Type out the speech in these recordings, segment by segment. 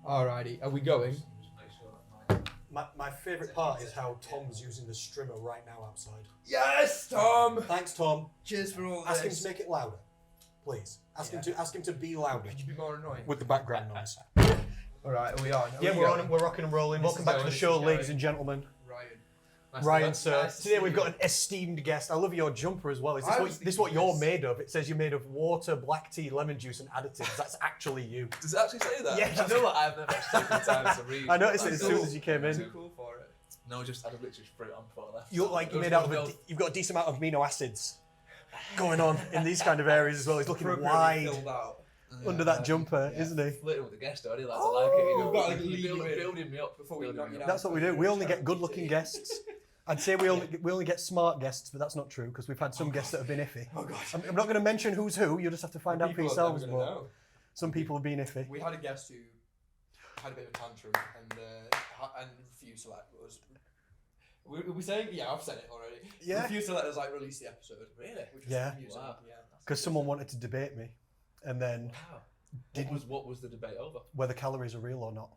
Alrighty, are we going? My favourite part is how Tom's using the strimmer right now outside. Yes, Tom! Thanks, Tom. Cheers for all Ask him to make it louder, please. Ask him to be louder Could you be more annoying? with the background noise. Alright, are we on? Yeah, we're on. We're rocking and rolling. This Welcome is back to going, the this show, is ladies going. and gentlemen. Ryan. Ryan, sir. Nice to Today see we've got you. an esteemed guest. I love your jumper as well. Is I this was what thinking you're this. made of? It says you're made of water, black tea, lemon juice, and additives. That's actually you. Does it actually say that? Yeah. You know what? I've never actually taken the time to read. I noticed it That's as soon cool. as you came in. Too cool for it. No, just I'd have literally threw it on before I left. You look like you're There made was out of one you've got a decent amount of amino acids going on in these kind of areas as well. He's looking Appropriately wide filled out. under that jumper, isn't he? Flirting with the guest already, lads. I like it. You know, We've got to you're leave it building me up before we building knock me you up. down. That's what we do. We only get good-looking guests. I'd say we only get smart guests, but that's not true because we've had some guests that have been iffy. Oh god. I'm not going to mention who's who. You'll just have to find out for People are yourselves. never gonna But know. some people have been iffy. We had a guest who had a bit of a tantrum and refused to let us. We're saying, yeah, I've said it already. Yeah. Refused to let us release the episode. Really? Which was Yeah. confusing. Wow. Yeah. Because someone wanted to debate me, and then Wow. What was the debate over? whether calories are real or not.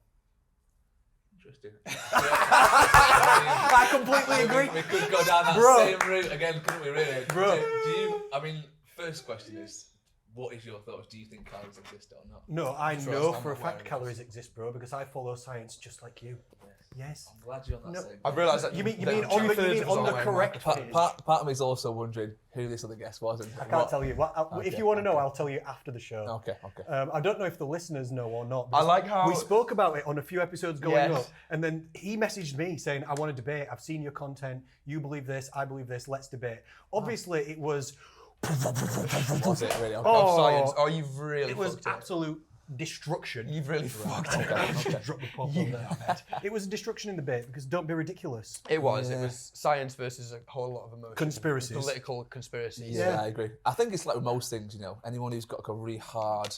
Interesting. I completely agree. We could go down that Bro. same route again, couldn't we? Really? Bro. Do you? I mean, first question is, what is your thoughts? Do you think calories exist or not? No, I Trust, know I'm for a aware fact of calories this. exist, bro, because I follow science just like you. Yes. I'm glad you're on that No, same. I've realised that You mean that on the two-thirds of us are wearing correct microphones. page? Part of me is also wondering who this other guest was. And I can't tell you. If you want to know, I'll tell you after the show. Okay. I don't know if the listeners know or not. I because like how we spoke about it on a few episodes going Yes. up, and then he messaged me saying, "I want to debate. I've seen your content. You believe this. I believe this. Let's debate." Obviously, it was. Was it really? Okay. Oh, science. Oh, you've really It was fucked it. absolute destruction. You've really fucked it. Okay. Drop the pop on there. It was a destruction in debate because don't be ridiculous. It was. Yeah. It was science versus a whole lot of emotion. Conspiracies. Political conspiracies. Yeah, I agree. I think it's like with most things, you know, anyone who's got like a really hard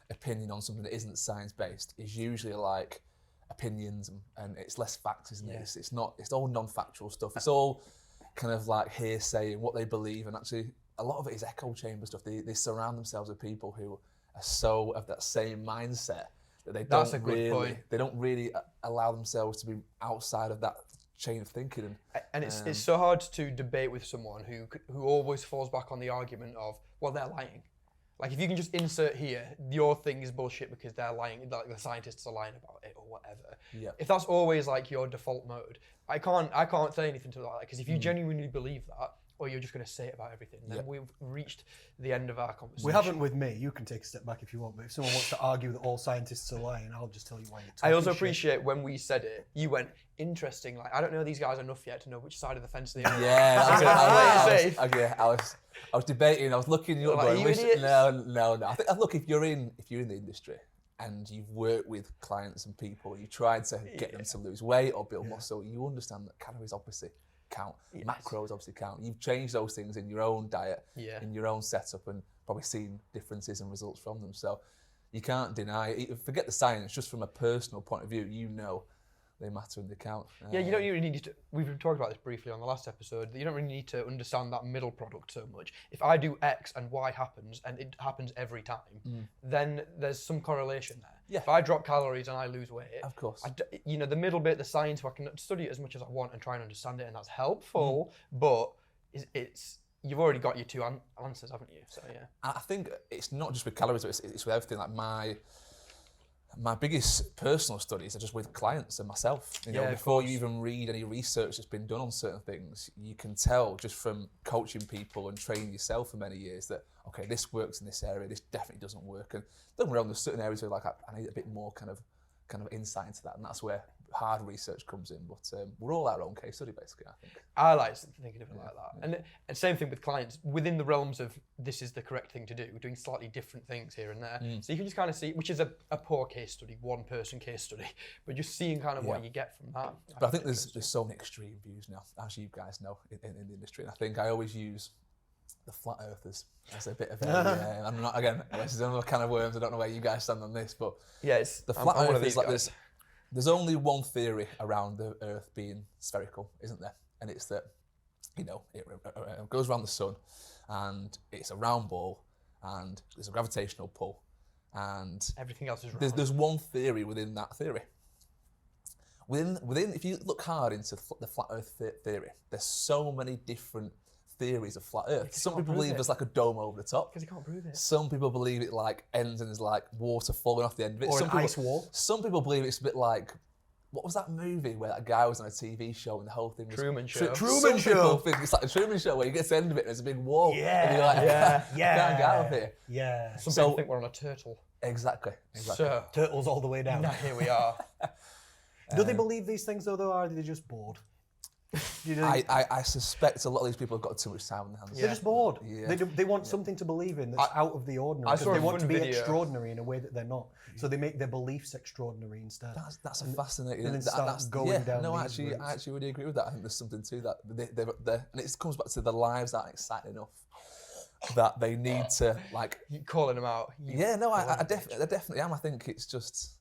opinion on something that isn't science-based is usually like opinions and it's less facts, isn't it? It's not, it's all non-factual stuff. It's all kind of like hearsay and what they believe, and actually a lot of it is echo chamber stuff. They surround themselves with people who are so of that same mindset that they That's don't a good really, point. they don't really allow themselves to be outside of that chain of thinking. And it's so hard to debate with someone who always falls back on the argument of, well, they're lying. Like if you can just insert here, your thing is bullshit because they're lying, like the scientists are lying about it or whatever. Yeah. If that's always like your default mode, I can't say anything to that because if you genuinely believe that, or you're just going to say it about everything, then we've reached the end of our conversation. We haven't with me. You can take a step back if you want, but if someone wants to argue that all scientists are lying, I'll just tell you why you're talking I also shit. appreciate when we said it, you went, interesting, like, I don't know these guys enough yet to know which side of the fence they are. Yeah, I I was debating. I was looking you up. Like, going, you "Wish-" idiots. No. I think look, if you're in the industry and you've worked with clients and people, you tried to get them to lose weight or build muscle, you understand that calories obviously count, macros obviously count. You've changed those things in your own diet, in your own setup, and probably seen differences and results from them. So you can't deny it. Forget the science, just from a personal point of view, you know they matter and they count. Yeah, you don't really need to. We've talked about this briefly on the last episode. You don't really need to understand that middle product so much. If I do X and Y happens, and it happens every time, then there's some correlation there. Yeah. If I drop calories and I lose weight, Of course. the middle bit, the science, I can study it as much as I want and try and understand it, and that's helpful. But it's you've already got your two answers, haven't you? So yeah. I think it's not just with calories, but it's with everything. Like my biggest personal studies are just with clients and myself. You know, Yeah, of before you course. even read any research that's been done on certain things, you can tell just from coaching people and training yourself for many years that, okay, this works in this area, this definitely doesn't work. And don't get me wrong, there's certain areas where like I need a bit more kind of insight into that, and that's where hard research comes in. But we're all our own case study, basically, I think. I like thinking of it like that. And same thing with clients, within the realms of this is the correct thing to do, we're doing slightly different things here and there. So you can just kind of see, which is a poor case study, one person case study, but just seeing kind of what you get from that. But I think there's so many extreme views now, as you guys know, in the industry. And I think I always use the flat earthers as a bit of a, I'm not, again, this is another can of worms, I don't know where you guys stand on this, but Yeah, it's the flat I'm one of earth these is like guys. there's only one theory around the earth being spherical, isn't there? And it's that, you know, it goes around the sun and it's a round ball and there's a gravitational pull and everything else is wrong. there's one theory within that theory. Within, if you look hard into the flat Earth theory, there's so many different theories of flat Earth. Some people believe there's like a dome over the top. Because you can't prove it. Some people believe it like ends and there's like water falling off the end of it. Or Some an people, ice wall. Some people believe it's a bit like, what was that movie where that guy was on a TV show and the whole thing was... Truman Show. Some people think it's like the Truman Show where you get to the end of it and there's a big wall. Yeah, and you're like, yeah, I can't get out of here. Yeah. Some So- people think we're on a turtle. Exactly. So, Turtles all the way down. now here we are. Do they believe these things though, or are they just bored? You know, I suspect a lot of these people have got too much time on their hands. they're just bored. Yeah. They want something to believe in that's out of the ordinary. I Because saw they a want to fun be video. extraordinary in a way that they're not. So they make their beliefs extraordinary instead. That's a fascinating. and then start that's going down No, these actually, routes. I actually really agree with that. I think there's something to that. And it comes back to their lives aren't exciting enough that they need to like. You calling them out. Yeah, no, I definitely am. I think it's just.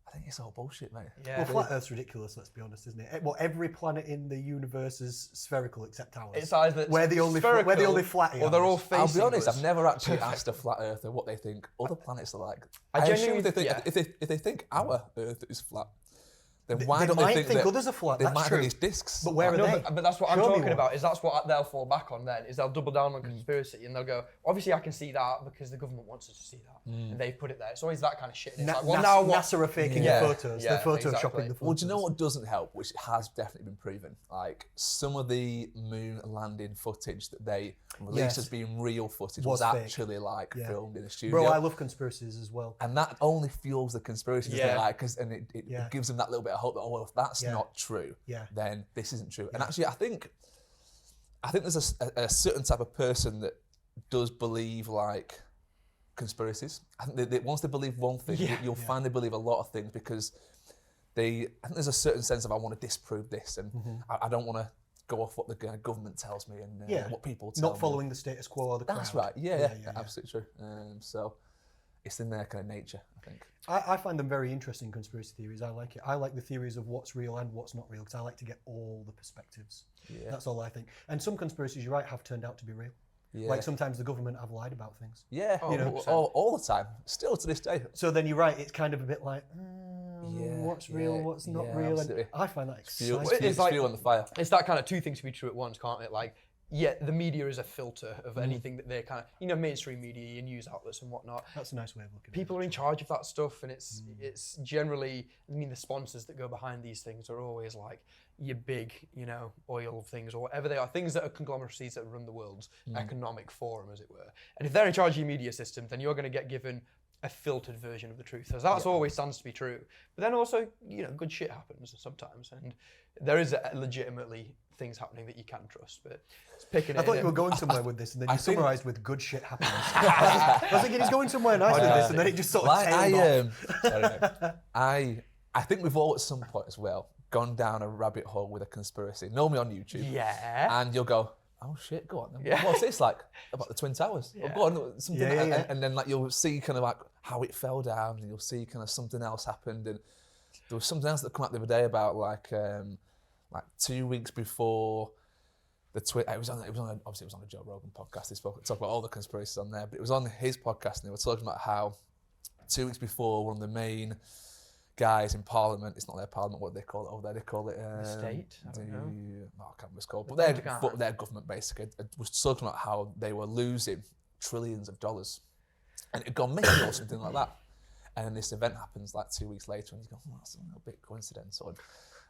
I think it's all bullshit, mate. Yeah. Well, flat Earth's ridiculous. Let's be honest, isn't it? Well, every planet in the universe is spherical except ours. It's either We're the only flat. or they're all facing I'll be honest. us. I've never actually asked a flat earther what they think other planets are like. I I assume genuinely- they think yeah. if they think our Earth is flat, then why they don't might they think that others are flat. they That's might true. have these discs? But where are No, they? but that's what I'm Show me talking one. about. Is that's what they'll fall back on then? Is they'll double down on conspiracy and they'll go, obviously I can see that because the government wants us to see that, and they've put it there. It's always that kind of shit. And it's like, well, now what? NASA are faking Yeah. the photos. Yeah, They're photoshopping exactly. the photos. Well, do you know what doesn't help, which has definitely been proven? Like some of the moon landing footage that they released Yes. as being real footage Was was fake. actually like Yeah. filmed in a studio. Bro, I love conspiracies as well. And that only fuels the conspiracy, doesn't it? Yeah. Like, and it Yeah. gives them that little bit of hope that, oh, well, if that's Yeah. not true, Yeah. then this isn't true. And actually, I think there's a certain type of person that does believe like conspiracies. I think they once they believe one thing, you'll find they believe a lot of things because I think there's a certain sense of I want to disprove this, and I don't want to go off what the government tells me and what people tell me. Not following the status quo or the crowd. That's right. Yeah, absolutely true. So it's in their kind of nature, I think. I find them very interesting, conspiracy theories. I like it. I like the theories of what's real and what's not real because I like to get all the perspectives. Yeah. That's all I think. And some conspiracies, you're right, have turned out to be real. Yeah. Like sometimes the government have lied about things. Yeah, Oh, you know, 100%. all the time, still to this day. So then you're right, it's kind of a bit like, Yeah, what's real, yeah, what's not yeah, real. And absolutely. I find that Fuel, exciting. It's like- fuel on the fire. It's that kind of two things to be true at once, can't it? Like, yeah, the media is a filter of anything that they're kind of, mainstream media, your news outlets and whatnot. That's a nice way of looking at it. People are in charge of that stuff, and it's generally, the sponsors that go behind these things are always like your big, oil things or whatever they are, things that are conglomeracies that run the world's economic forum, as it were. And if they're in charge of your media system, then you're going to get given a filtered version of the truth. So that's always stands to be true. But then also, good shit happens sometimes, and there is legitimately things happening that you can trust. But it's picking it. I thought in. you were going somewhere with this, and then you think- summarised with good shit happens. I was thinking he's going somewhere nice with this, and then it just sort of tailed off. Sorry, mate. I think we've all at some point as well gone down a rabbit hole with a conspiracy. Normally on YouTube. Yeah. And you'll go, oh shit, go on. Then. Yeah. What's this like about the Twin Towers? Yeah. Oh, go on, something. Yeah. And then like you'll see kind of like how it fell down, and you'll see kind of something else happened. And there was something else that came out the other day about like 2 weeks before the Twin. Obviously it was on a Joe Rogan podcast. They talked about all the conspiracies on there, but it was on his podcast, and they were talking about how 2 weeks before one of the main guys in Parliament, it's not their Parliament, what do they call it over there? They call it state? I don't know. I can't remember what it's called. But Pentagon. their government basically was talking about how they were losing trillions of dollars, and it had gone missing or something like that. And then this event happens like 2 weeks later, and you go, oh, that's a little bit coincidental.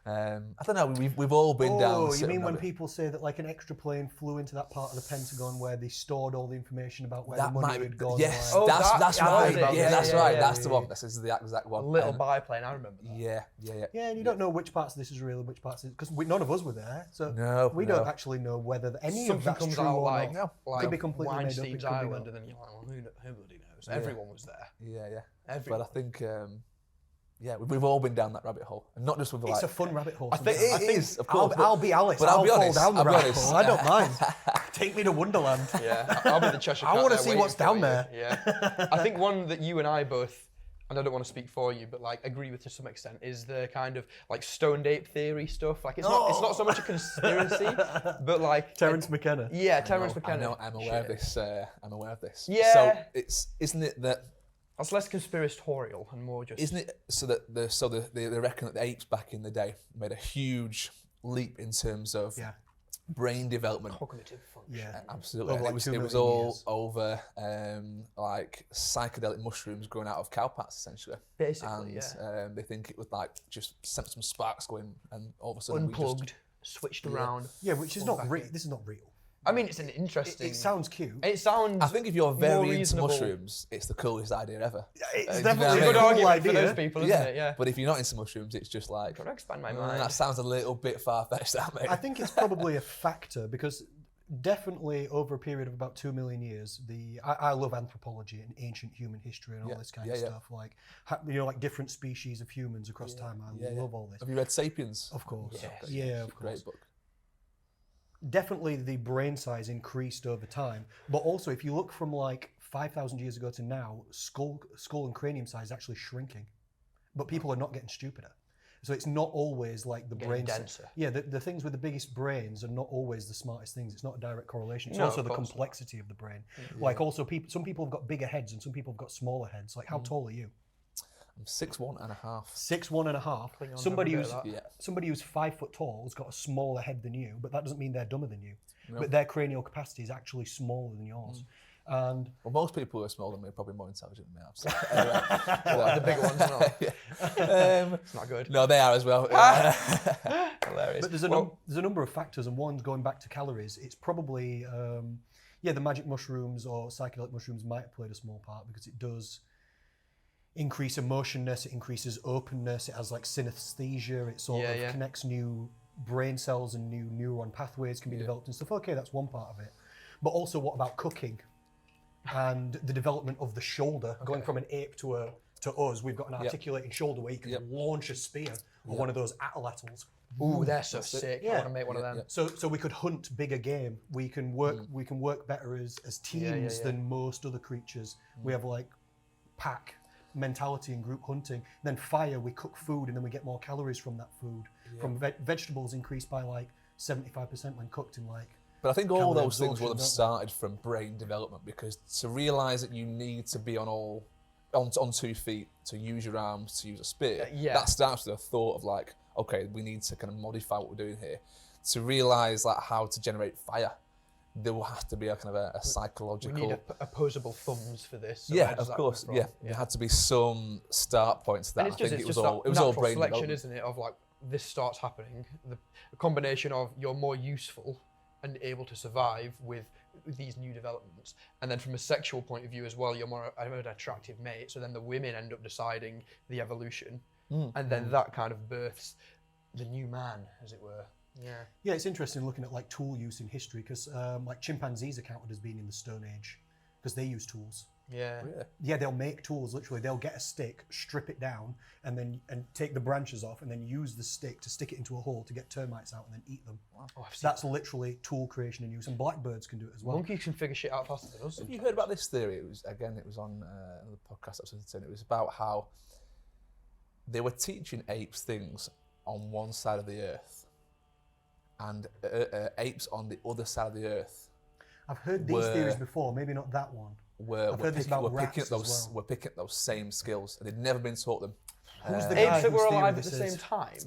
I don't know. We've all been down. Oh, you certain mean when rabbit- people say that like an extra plane flew into that part of the Pentagon where they stored all the information about where That the money might had be, gone? yes, like- Oh, that's that that's was right. it. Yeah, Yeah, that's yeah, right. yeah, That's yeah, the yeah. one. This is the exact one. A little And- biplane, I remember that. Yeah. Yeah, and you don't know which parts of this is real and which parts because none of us were there, so No, we no. don't actually know whether any Something of that's comes true out or like, not. like Could be completely made up, it Weinstein's could be Island, not. and then you're like, well, who bloody knows? Everyone was there. Yeah. Everyone. But I think, we've all been down that rabbit hole, and not just with It's like. a fun rabbit hole. I think- sometimes. It is, of course. I'll be Alex. but I'll be fall honest, down the I'll be rabbit honest. hole. I don't mind. Take me to Wonderland. Yeah, I'll be the Cheshire Cat. I wanna there see waiting what's for down you. there. Yeah, I think one that you and I both, and I don't want to speak for you, but like agree with to some extent, is the kind of like stoned ape theory stuff. Like it's not so much a conspiracy, but like Terence McKenna. Yeah, Terence I McKenna. know. I'm aware of this. I'm aware of this. Yeah. So isn't it that That's less conspiratorial and more just. Isn't it? So that they reckon that the apes back in the day made a huge leap in terms of brain development. Cognitive function. Yeah, Absolutely. Over And like it was 2 million all years. over like psychedelic mushrooms growing out of cow pats, essentially. Basically, and they think it would like just sent some sparks going, and all of a sudden Unplugged, switched around. Yeah, which is not real. This is not real. I mean, it's an interesting. It sounds cute. It sounds. I think if you're more very into reasonable. mushrooms, it's the coolest idea ever. It's you know definitely what I It's a mean? good cool argument for idea. those people, isn't it? Yeah. But if you're not into mushrooms, it's just like, Gotta expand my mind. that sounds a little bit far-fetched, that mate. I think it's probably a factor because definitely over a period of about 2 million years, I love anthropology and ancient human history and all this kind of stuff. Like, like different species of humans across time. I love all this. Have you read *Sapiens*? Of course. Yes. Yeah, of course. Great book. Definitely the brain size increased over time. But also, if you look from like 5,000 years ago to now, skull and cranium size is actually shrinking. But people are not getting stupider. So it's not always like the Getting brain. denser. Yeah, the things with the biggest brains are not always the smartest things. It's not a direct correlation. It's No, also of the course not. complexity of the brain. Like also, some people have got bigger heads and some people have got smaller heads. Like, how tall are you? I'm 6'1.5". 6'1.5". Cling on, Somebody have a who's bit of that. somebody who's 5 foot tall has got a smaller head than you, but that doesn't mean they're dumber than you. No. But their cranial capacity is actually smaller than yours. And Well, most people who are smaller than me are probably more intelligent than me. So, anyway, The bigger ones, not. It's not good. no, they are as well. Hilarious. But there's a number of factors, and one's going back to calories. It's probably the magic mushrooms or psychedelic mushrooms might have played a small part because it does increase emotionness, it increases openness, it has like synesthesia, it sort of connects new brain cells and new neuron pathways can be developed and stuff. Okay, that's one part of it. But also, what about cooking and the development of the shoulder, going from an ape to us? We've got an articulating shoulder where you can launch a spear or one of those atlatls. Ooh, they're so sick. I Yeah. want to make one of them. So we could hunt bigger game. We can work better as teams than most other creatures. We have like pack mentality and group hunting. Then fire, we cook food and then we get more calories from that food. From vegetables increased by like 75% when cooked in like. But I think all calorie those things will have absorption, started from brain development, because to realise that you need to be on 2 feet, to use your arms, to use a spear, that starts with a thought of like, okay, we need to kind of modify what we're doing here. To realise like how to generate fire, there will have to be a kind of a psychological. We need opposable thumbs for this. So yeah, where does of that course. come Yeah, from? there had to be some start points to that. And it's I think just, it was that all natural brain selection, development. isn't it? Of like this starts happening, the combination of you're more useful and able to survive with these new developments, and then from a sexual point of view as well, you're more an attractive mate. So then the women end up deciding the evolution, and then that kind of births the new man, as it were. Yeah, it's interesting looking at like tool use in history because like chimpanzees are counted as being in the Stone Age because they use tools. Yeah, they'll make tools. Literally, they'll get a stick, strip it down, and take the branches off, and then use the stick to stick it into a hole to get termites out and then eat them. Wow. Oh, That's literally tool creation and use, and blackbirds can do it as well. Monkeys can figure shit out faster than us. Have you heard about this theory? It was on another podcast I was listening to. It was about how they were teaching apes things on one side of the earth, and apes on the other side of the earth. I've heard these theories before, maybe not that one. We're picking up those same skills, and they'd never been taught them. Who's the guy Apes that whose were theory alive at this the is? same time. Do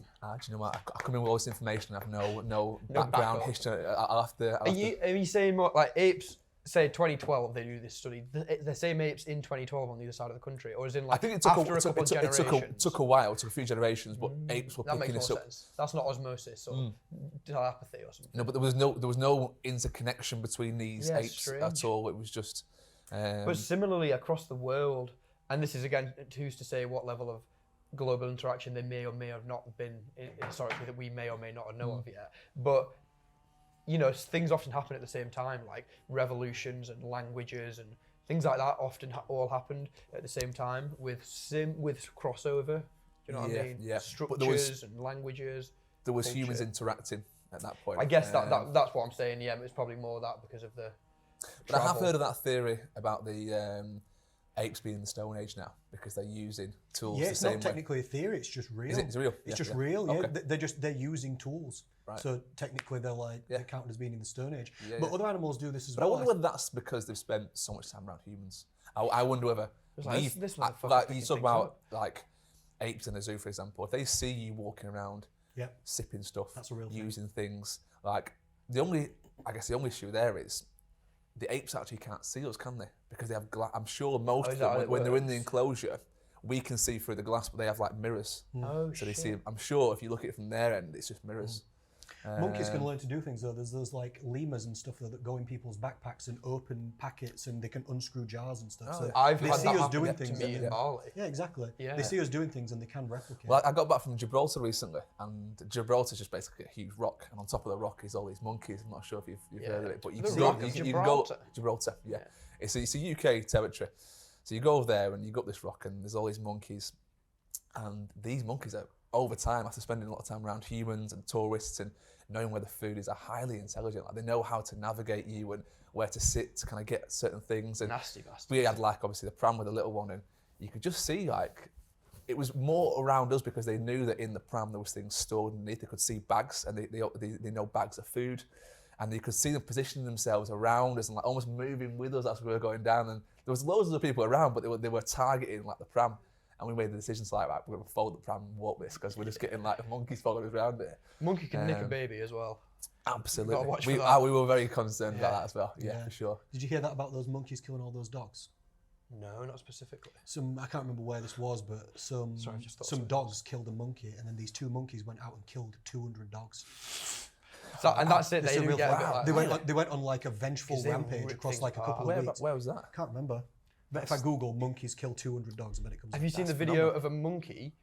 you know what? I come in with all this information. I have no background backup. history. I'll have to. Are you saying more like apes? Say 2012, they do this study. The same apes in 2012 on the other side of the country, or is in like I think it took after a couple of generations? took a while, took a few generations, but apes were That picking makes this more up. sense. That's not osmosis or telepathy or something. No, but there was no interconnection between these apes strange. at all. It was just. But similarly across the world, and this is again, who's to say what level of global interaction there may or may have not been historically that we may or may not know of yet. But you know, things often happen at the same time, like revolutions and languages and things like that often all happened at the same time with crossover. Do you know what I mean? Yeah. Structures and languages. There was culture. humans interacting at that point. I guess that's what I'm saying. Yeah, it's probably more that because of the. But I have travel. heard of that theory about the apes being in the Stone Age now because they're using tools. Yeah, the it's same not technically a theory. It's just real. Is it? It's real? It's Yeah, just yeah. real. Yeah, Okay. they're using tools. Right. So technically, they're counted as being in the Stone Age. Yeah, but yeah. other animals do this as But I well. wonder whether that's because they've spent so much time around humans. I wonder whether It's like, We've- this motherfucker's like, picking you talk things about up. like apes in a zoo, for example. If they see you walking around, Yep. sipping stuff, That's a real thing. using things, like the only issue there is the apes actually can't see us, can they? Because they have I'm sure most Oh, of is that them, how it when they're in the works? enclosure, we can see through the glass, but they have like mirrors. Oh, So shit. they see. I'm sure if you look at it from their end, it's just mirrors. Monkeys can learn to do things though. There's like lemurs and stuff that go in people's backpacks and open packets, and they can unscrew jars and stuff. Oh, so yeah. I've they had see that us happen doing to things. me and- in Bali. Yeah, exactly. Yeah. They see us doing things and they can replicate. Well, I got back from Gibraltar recently, and Gibraltar's just basically a huge rock, and on top of the rock is all these monkeys. I'm not sure if you've heard of it, but you The can Rock go, of you can go Gibraltar? Gibraltar, yeah. It's a UK territory, so you go over there and you go up this rock, and there's all these monkeys, and these monkeys are over time, after spending a lot of time around humans and tourists and knowing where the food is, are highly intelligent. Like they know how to navigate you and where to sit to kind of get certain things. And Nasty bastard. we had like obviously the pram with the little one, and you could just see like it was more around us because they knew that in the pram there was things stored underneath. They could see bags, and they know bags of food, and you could see them positioning themselves around us and like almost moving with us as we were going down. And there was loads of other people around, but they were targeting like the pram. And we made the decision to like, right, we're going to fold the pram and walk this because we're just getting like monkeys following us around it. Monkey can nick a baby as well. Absolutely. Gotta watch for We, that. we were very concerned about Yeah. that as well. Yeah, for sure. Did you hear that about those monkeys killing all those dogs? No, not specifically. I can't remember where this was, but some Sorry, I just thought some so. dogs killed a monkey, and then these two monkeys went out and killed 200 dogs. So, and that's it. It's They a didn't real get a thing. bit like They went on like a vengeful 'Cause they rampage rip across things like a couple apart. of weeks. Where was that? I can't remember. But if I Google monkeys kill 200 dogs, I bet it comes Have up. you seen the That's video phenomenal. of a monkey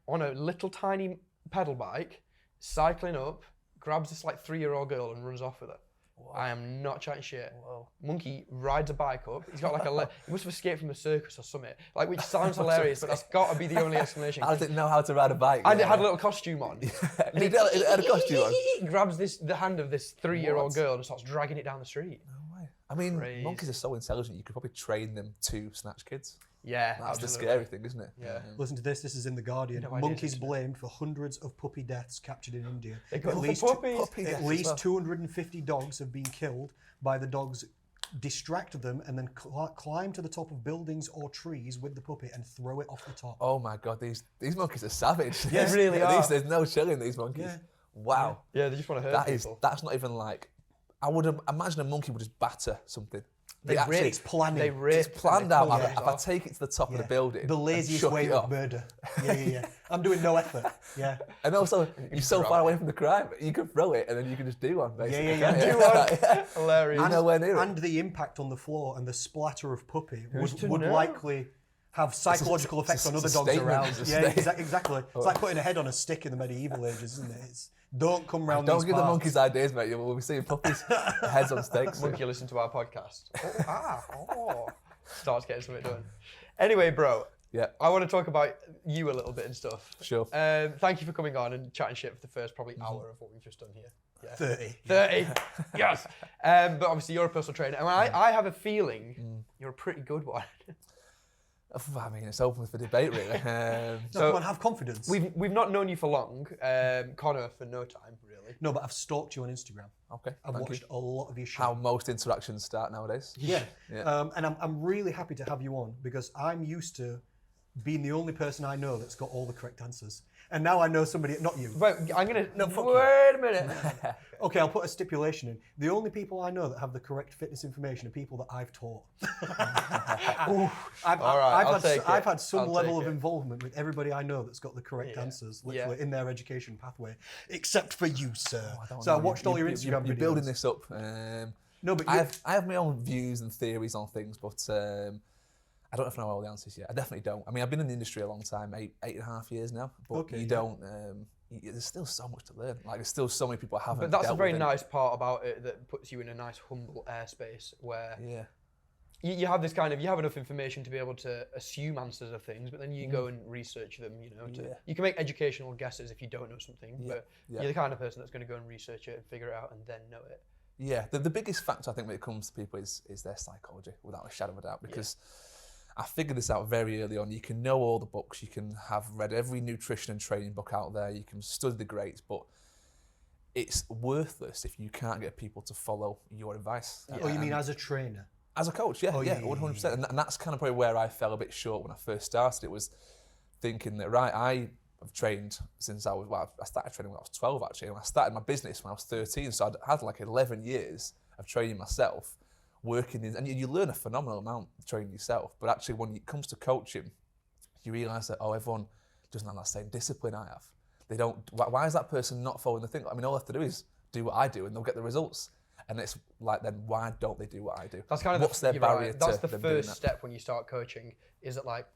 on a little tiny pedal bike, cycling up, grabs this like 3-year-old girl and runs off with her? I am not chatting shit. Monkey rides a bike up. He's got like he must have escaped from a circus or something. Like, which sounds hilarious, but that's got to be the only explanation. I didn't know how to ride a bike. And it had a little costume on. It had a costume on. He grabs the hand of this 3-year-old What? girl and starts dragging it down the street. No way. I mean, Crazy. monkeys are so intelligent, you could probably train them to snatch kids. Yeah, That's the absolutely. scary thing, isn't it? Yeah. Listen to this. This is in the Guardian. No idea, Monkeys actually. blamed for hundreds of puppy deaths captured in India. They got At the least puppies. Puppy deaths At as least well. 250 dogs have been killed by the dogs distract them and then climb to the top of buildings or trees with the puppy and throw it off the top. Oh my god, these monkeys are savage. They really are. There's no chilling these monkeys. Yeah. Wow. Yeah, they just want to hurt people. That's not even like, I would imagine a monkey would just batter something. They actually- rip. It's planning. They rip. It's planned and they out. pull If things I off. take it to the top of the building, The and laziest chuck way it of off. murder. Yeah. I'm doing no effort. Yeah. And also, you're so throw far it. away from the crime, you can throw it and then you can just do one, basically. yeah. can't you? Do one. Yeah. Hilarious. You're nowhere near it. And the impact on the floor and the splatter of puppy Who's to would know? likely have psychological it's a- effects on it's other a dogs statement, around. it's a Yeah, statement. exactly. It's like putting a head on a stick in the medieval ages, isn't it? Don't come round Don't these give the parts. monkeys ideas, mate. We'll be seeing puppies' heads on stakes. Monkey listen to our podcast. Starts getting something done. Anyway, bro, Yeah, I want to talk about you a little bit and stuff. sure. Thank you for coming on and chatting shit for the first probably hour of what we've just done here. Yeah. 30. 30. Yes. But obviously you're a personal trainer. And I have a feeling you're a pretty good one. I mean, it's open for debate, really. No, So- come on, have confidence. We've not known you for long. Connor for no time, really. No, but I've stalked you on Instagram. Okay, I've thank watched you. a lot of your shit. How most interactions start nowadays. Yeah. Yeah. And I'm really happy to have you on because I'm used to being the only person I know that's got all the correct answers. And now I know somebody, not you. But I'm going to... No, fuck you. wait a minute. Okay, I'll put a stipulation in. The only people I know that have the correct fitness information are people that I've taught. All right, I'll take it. I've had some I'll level take of it. involvement with everybody I know that's got the correct Yeah. answers, Yeah. literally in their education pathway, except for you, sir. don't So I know, watched all your Instagram You're videos. building this up. No, but I have my own views and theories on things, but I don't know if I know all the answers yet. I definitely don't. I mean, I've been in the industry a long time, eight and a half years now, but Okay, you yeah. don't. There's still so much to learn. Like, there's still so many people I haven't. But that's a dealt very with nice part about it that puts you in a nice humble airspace where Yeah. you have this kind of, you have enough information to be able to assume answers of things, but then you go and research them, you know. Yeah. You can make educational guesses if you don't know something, but yeah. you're the kind of person that's going to go and research it and figure it out and then know it. Yeah, the biggest factor I think when it comes to people is their psychology, without a shadow of a doubt. Because I figured this out very early on. You can know all the books, you can have read every nutrition and training book out there, you can study the greats, but it's worthless if you can't get people to follow your advice. oh, you mean as a trainer? As a coach, yeah, 100%. And that's kind of probably where I fell a bit short when I first started. It was thinking that, right, I have trained since I started training when I was 12, actually. And I started my business when I was 13. So I'd had like 11 years of training myself, working in, and you learn a phenomenal amount training yourself. But actually, when it comes to coaching, you realise that, everyone doesn't have that same discipline I have. They don't, why is that person not following the thing? I mean, all they have to do is do what I do and they'll get the results. And it's like, then why don't they do what I do? That's kind of what's their barrier to That's the them doing first that? step when you start coaching, is that like,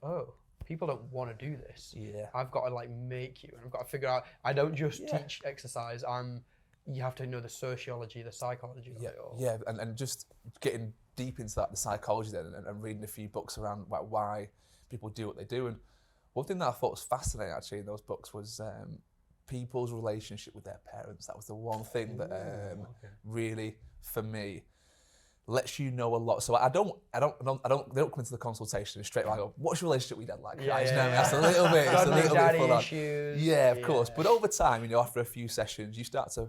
people don't want to do this. Yeah. I've got to like make you, and I've got to figure out, I don't just teach exercise, you have to know the sociology, the psychology of it all. Yeah, and just getting deep into that, the psychology then, and reading a few books around like why people do what they do. And one thing that I thought was fascinating actually in those books was people's relationship with their parents. That was the one thing that really, for me, lets you know a lot. So they don't come into the consultation and straight away go, what's your relationship with your dad like? That's a little bit, it's a little bit full on. Issues. Yeah, of course. But over time, after a few sessions, you start to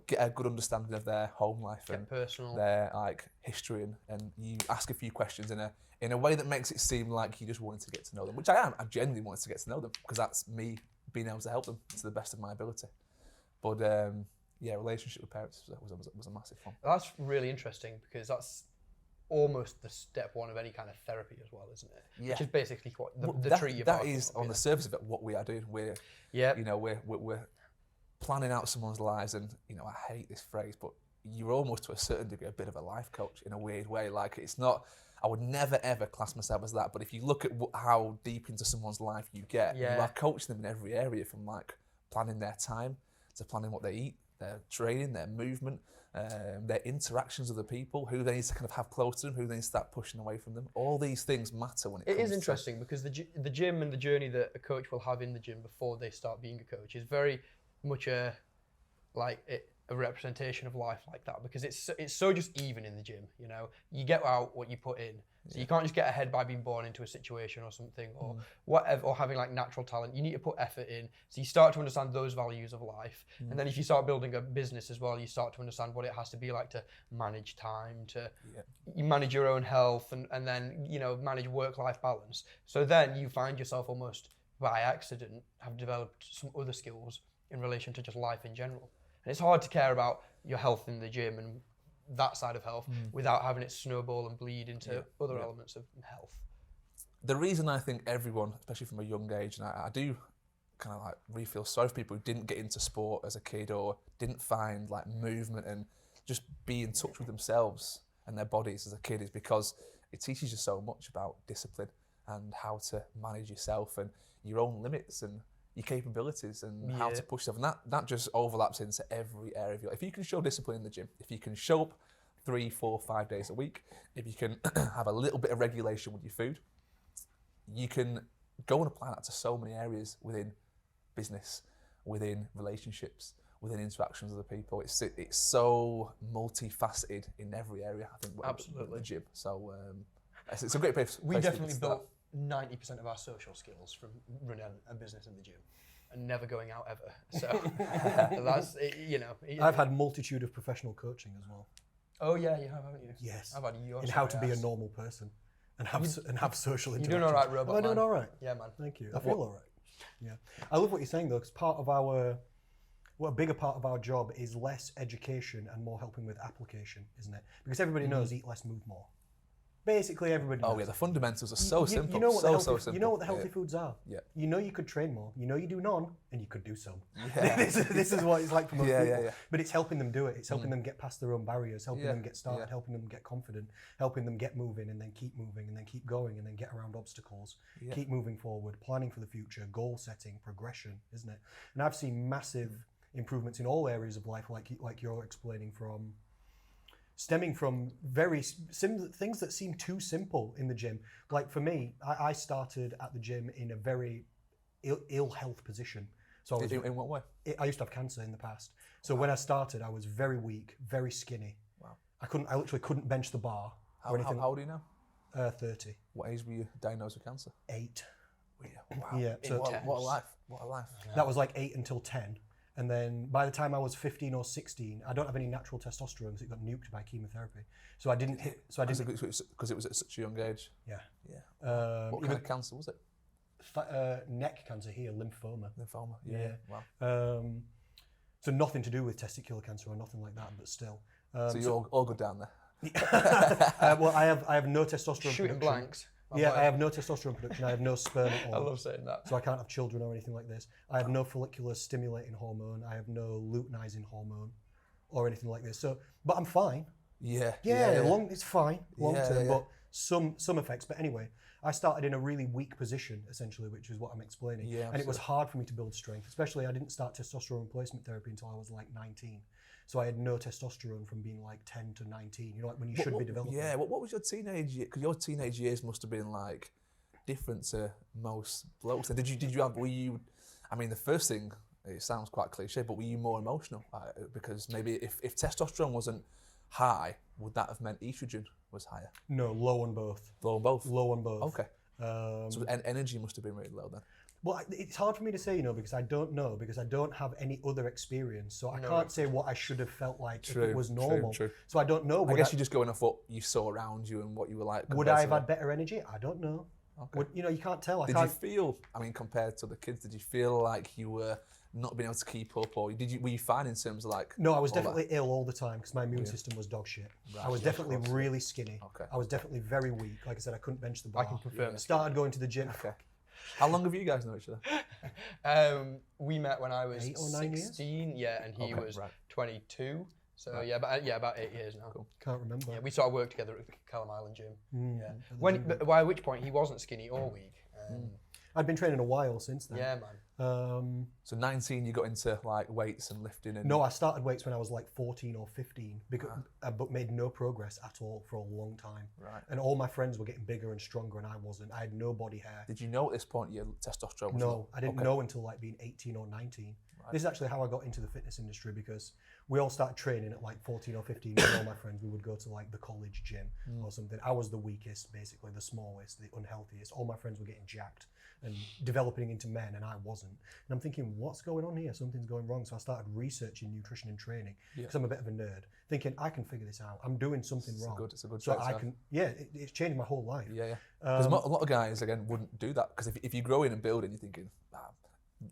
get a good understanding of their home life and personal. Their history, and you ask a few questions in a way that makes it seem like you just wanted to get to know them, which I am. I genuinely wanted to get to know them because that's me being able to help them to the best of my ability. But relationship with parents was a massive one. That's really interesting because that's almost the step one of any kind of therapy as well, isn't it? Yeah. Which is basically what the tree you're that is on the surface of it what we are doing. We're planning out someone's lives, and I hate this phrase, but you're almost to a certain degree a bit of a life coach in a weird way. Like it's not. I would never ever class myself as that, but if you look at how deep into someone's life you get, you are coaching them in every area, from like planning their time to planning what they eat, their training, their movement, their interactions with the people, who they need to kind of have close to them, who they need to start pushing away from them. All these things matter when it comes to... It is interesting because the gym and the journey that a coach will have in the gym before they start being a coach is very much a representation of life like that, because it's so just even in the gym. You get out what you put in, so you can't just get ahead by being born into a situation or something or whatever, or having like natural talent. You need to put effort in, so you start to understand those values of life. And then if you start building a business as well, you start to understand what it has to be like to manage time, you manage your own health, and then manage work-life balance. So then you find yourself almost by accident have developed some other skills in relation to just life in general. And it's hard to care about your health in the gym and that side of health without having it snowball and bleed into other elements of health. The reason I think everyone, especially from a young age, and I do kind of like really feel sorry for people who didn't get into sport as a kid or didn't find like movement and just be in touch with themselves and their bodies as a kid, is because it teaches you so much about discipline and how to manage yourself and your own limits and your capabilities and how to push stuff. And that just overlaps into every area of your life. If you can show discipline in the gym, if you can show up 3, 4, 5 days a week, if you can have a little bit of regulation with your food, you can go and apply that to so many areas within business, within relationships, within interactions with other people. It's so multifaceted in every area, I think, with the gym. So it's a great place. We definitely built 90% of our social skills from running a business in the gym and never going out ever. So that's, I've had multitude of professional coaching as well. Oh yeah, you have, haven't you? Yes. I've had yours. In how to be a normal person and have social interactions. You're doing all right, Robot. Am I doing all right? Yeah, man. Thank you. I feel all right. Yeah. I love what you're saying though, because a bigger part of our job is less education and more helping with application, isn't it? Because everybody knows eat less, move more. Basically, everybody knows. Oh yeah, the fundamentals are so simple. You know what simple. You know what the healthy foods are. Yeah. You know you could train more. You know you do none, and you could do some. Yeah. this is what it's like for most people. Yeah. But it's helping them do it. It's helping them get past their own barriers, helping them get started, helping them get confident, helping them get moving, and then keep moving, and then keep going, and then get around obstacles. Yeah. Keep moving forward, planning for the future, goal setting, progression, isn't it? And I've seen massive improvements in all areas of life, like you're explaining, stemming from very things that seem too simple in the gym. Like for me, I started at the gym in a very ill health position. So in what way? I used to have cancer in the past. So when I started, I was very weak, very skinny. Wow. I literally couldn't bench the bar or anything. How old are you now? 30. What age were you diagnosed with cancer? 8. Wow. Yeah. So what a life. What a life. That was like 8 until 10. And then by the time I was 15 or 16, I don't have any natural testosterone because it got nuked by chemotherapy. So I didn't hit. So I didn't. Because it was at such a young age. Yeah. Yeah. What kind of cancer was it? Neck cancer here, lymphoma. Lymphoma. Yeah. Wow. So nothing to do with testicular cancer or nothing like that, but still. So you're all good down there. Well, I have no testosterone Shooting production. blanks. Yeah, I have no testosterone production. I have no sperm at all. I love saying that. So I can't have children or anything like this. I have no follicular stimulating hormone. I have no luteinizing hormone or anything like this. So, but I'm fine. Yeah. It's fine long Yeah, term, yeah. but some effects. But anyway, I started in a really weak position essentially, which is what I'm explaining. Yeah, and it was hard for me to build strength, especially I didn't start testosterone replacement therapy until I was like 19. So I had no testosterone from being like 10 to 19. You know, like when you should be developing. Yeah. What was your teenage year? Because your teenage years must have been like different to most blokes. And were you? I mean, the first thing, it sounds quite cliche, but were you more emotional? Because maybe if testosterone wasn't high, would that have meant estrogen was higher? No, low on both. Low on both. Low on both. Okay. So energy must have been really low then. Well, it's hard for me to say, because I don't know, because I don't have any other experience. So I can't say what I should have felt like if it was normal. True. So I don't know. I guess you're just going off what you saw around you and what you were like. Would I have had better energy? I don't know. Okay. You can't tell. Did you feel, compared to the kids, did you feel like you were not being able to keep up, or were you fine in terms of like? No, I was definitely ill all the time because my immune system was dog shit. Right, I was definitely really skinny. Okay. I was definitely very weak. Like I said, I couldn't bench the bar. I can confirm. Started going to the gym. Okay. How long have you guys known each other? We met when I was 8 or 9 years? 16, yeah, and he was 22. So about 8 years now. Cool. Can't remember. Yeah, we sort of worked together at the Callum Island gym. Yeah. By which point he wasn't skinny all week. I'd been training a while since then. Yeah, man. So 19, you got into like weights and lifting and. No, I started weights when I was like 14 or 15, but made no progress at all for a long time. Right. And all my friends were getting bigger and stronger, and I wasn't. I had no body hair. Did you know at this point your testosterone was No, low? I didn't know until like being 18 or 19. This is actually how I got into the fitness industry, because we all started training at like 14 or 15. With all my friends, we would go to like the college gym or something. I was the weakest, basically, the smallest, the unhealthiest. All my friends were getting jacked and developing into men, and I wasn't. And I'm thinking, what's going on here? Something's going wrong. So I started researching nutrition and training because I'm a bit of a nerd, thinking I can figure this out. I'm doing something wrong. It's a good so trait I to can. Yeah, it's changed my whole life. Yeah. Because a lot of guys again wouldn't do that, because if you grow in and building, you're thinking,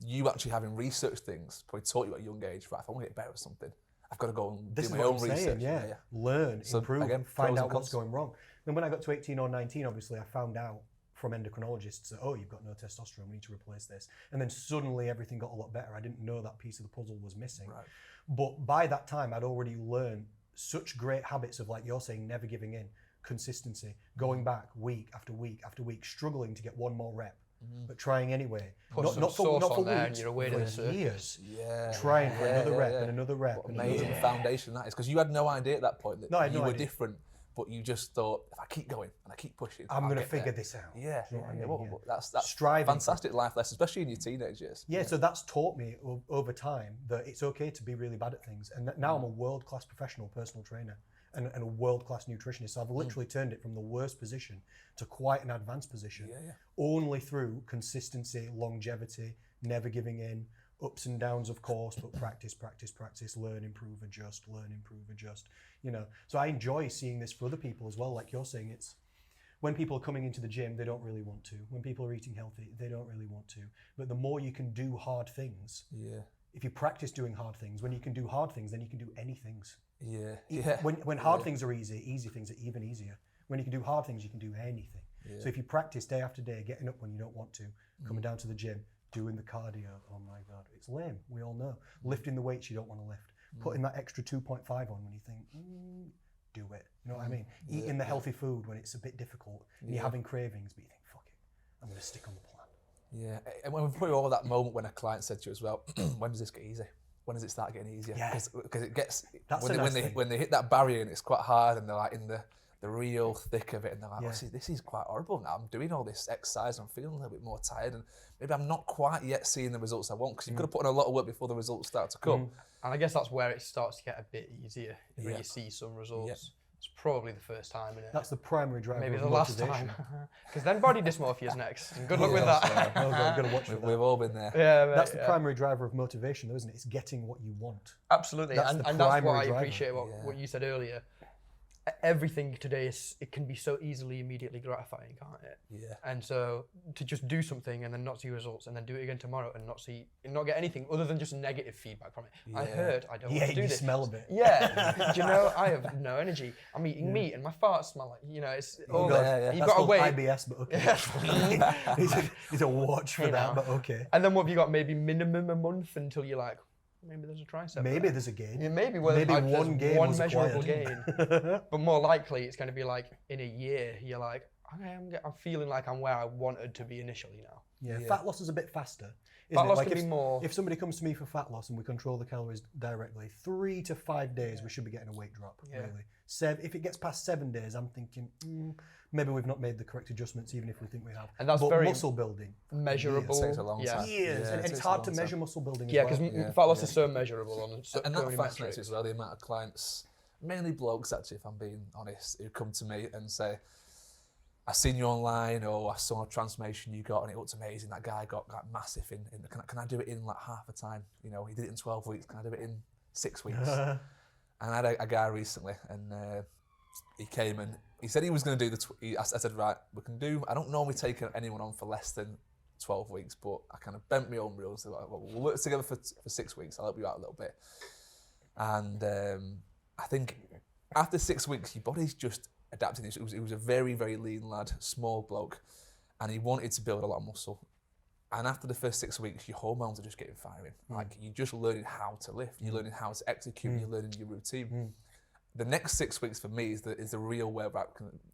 you actually having researched things probably taught you at a young age. Right, if I want to get better at something, I've got to go and This do is my what own I'm saying, research. yeah. Learn, So, improve, again, find pros out and what's cons. going wrong. Then when I got to 18 or 19, obviously I found out from endocrinologists that, you've got no testosterone, we need to replace this. And then suddenly everything got a lot better. I didn't know that piece of the puzzle was missing. Right. But by that time, I'd already learned such great habits of, like you're saying, never giving in, consistency, going back week after week after week, struggling to get one more rep, but trying anyway. Put some sauce on there and you're away to the for circus. years. Yeah. Trying for another rep and another rep. What and another amazing rep. foundation that is, because you had no idea at that point that No, I had you no were idea. different, but you just thought, if I keep going and I keep pushing, I'm I'll going to get figure there. this out. Yeah, Do you know what I mean? Well, that's Striving. fantastic life lesson, especially in your teenage years. Yeah, so that's taught me over time that it's okay to be really bad at things. And now I'm a world-class professional personal trainer and a world-class nutritionist. So I've literally turned it from the worst position to quite an advanced position, only through consistency, longevity, never giving in, ups and downs, of course, but practice, learn, improve, adjust, So I enjoy seeing this for other people as well. Like you're saying, it's when people are coming into the gym, they don't really want to. When people are eating healthy, they don't really want to. But the more you can do hard things, if you practice doing hard things, when you can do hard things, then you can do any things. When hard things are easy things are even easier. When you can do hard things, you can do anything. So if you practice day after day, getting up when you don't want to, coming down to the gym, doing the cardio, oh my God, it's lame, we all know. Lifting the weights you don't want to lift, putting that extra 2.5 on when you think, do it. You know what I mean? Eating the healthy food when it's a bit difficult and you're having cravings, but you think, fuck it, I'm going to stick on the plan. Yeah, and when we put all that moment when a client said to you as well, when does this get easy? When does it start getting easier? Yeah. Because it gets, That's when they hit that barrier and it's quite hard and they're like in the real thick of it and they're like, this is quite horrible now. I'm doing all this exercise and I'm feeling a little bit more tired and maybe I'm not quite yet seeing the results I want, because you've got to put in a lot of work before the results start to come. And I guess that's where it starts to get a bit easier, when you see some results. It's probably the first time, isn't it? That's the primary driver. Maybe of the last motivation. time. Because then body dysmorphia's next. And good luck with that. Oh, God, gotta watch for We've that. all been there. Yeah, mate, That's the yeah. primary driver of motivation, though, isn't it? It's getting what you want. Absolutely, That's and the that's why primary I driver. appreciate what you said earlier. Everything today it can be so easily immediately gratifying, can't it? Yeah. And so to just do something and then not see results and then do it again tomorrow and not get anything other than just negative feedback from it. I Yeah. heard I don't Yeah, want to do you this. smell a bit. Yeah, do you know, I have no energy. I'm eating meat and my farts smell like, it's all God, yeah. You've That's got to called wait. IBS, but okay. He's a watch for You that, know. but okay. And then what have you got? Maybe minimum a month until you're like, maybe there's a tricep. Maybe there. there's a gain. Yeah, maybe Maybe there's one gain one was measurable acquired. gain. But more likely, it's going to be like in a year, you're like, okay, I'm feeling like I'm where I wanted to be initially now. Yeah, Yeah. fat loss is a bit faster. Fat Isn't it? loss Like can be more. if somebody comes to me for fat loss and we control the calories directly, 3 to 5 days we should be getting a weight drop. Yeah. Really, if it gets past 7 days, I'm thinking maybe we've not made the correct adjustments, even if we think we have. And that's but very muscle building, measurable. It takes a long yeah. time. years, Yeah, and it it's takes a hard long to time. measure muscle building. Yeah, as because well. fat loss is so measurable on so And that many fascinates me metrics. as well, the amount of clients, mainly blokes actually, if I'm being honest, who come to me and say, I've seen you online, or I saw a transformation you got and it looked amazing. That guy got massive in can I do it in like half the time? He did it in 12 weeks. Can I do it in 6 weeks? And I had a guy recently, and he came and he said he was going to do I said, right, we can do. I don't normally take anyone on for less than 12 weeks, but I kind of bent my own rules. So like, well, we'll work together for 6 weeks. I'll help you out a little bit. And I think after 6 weeks, your body's just adapting. He was a very, very lean lad, small bloke, and he wanted to build a lot of muscle. And after the first 6 weeks, your hormones are just getting firing. Like, you're just learning how to lift, you're learning how to execute, you're learning your routine. The next 6 weeks for me is the real where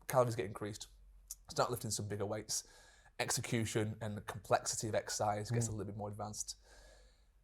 calories get increased, start lifting some bigger weights, execution and the complexity of exercise gets a little bit more advanced.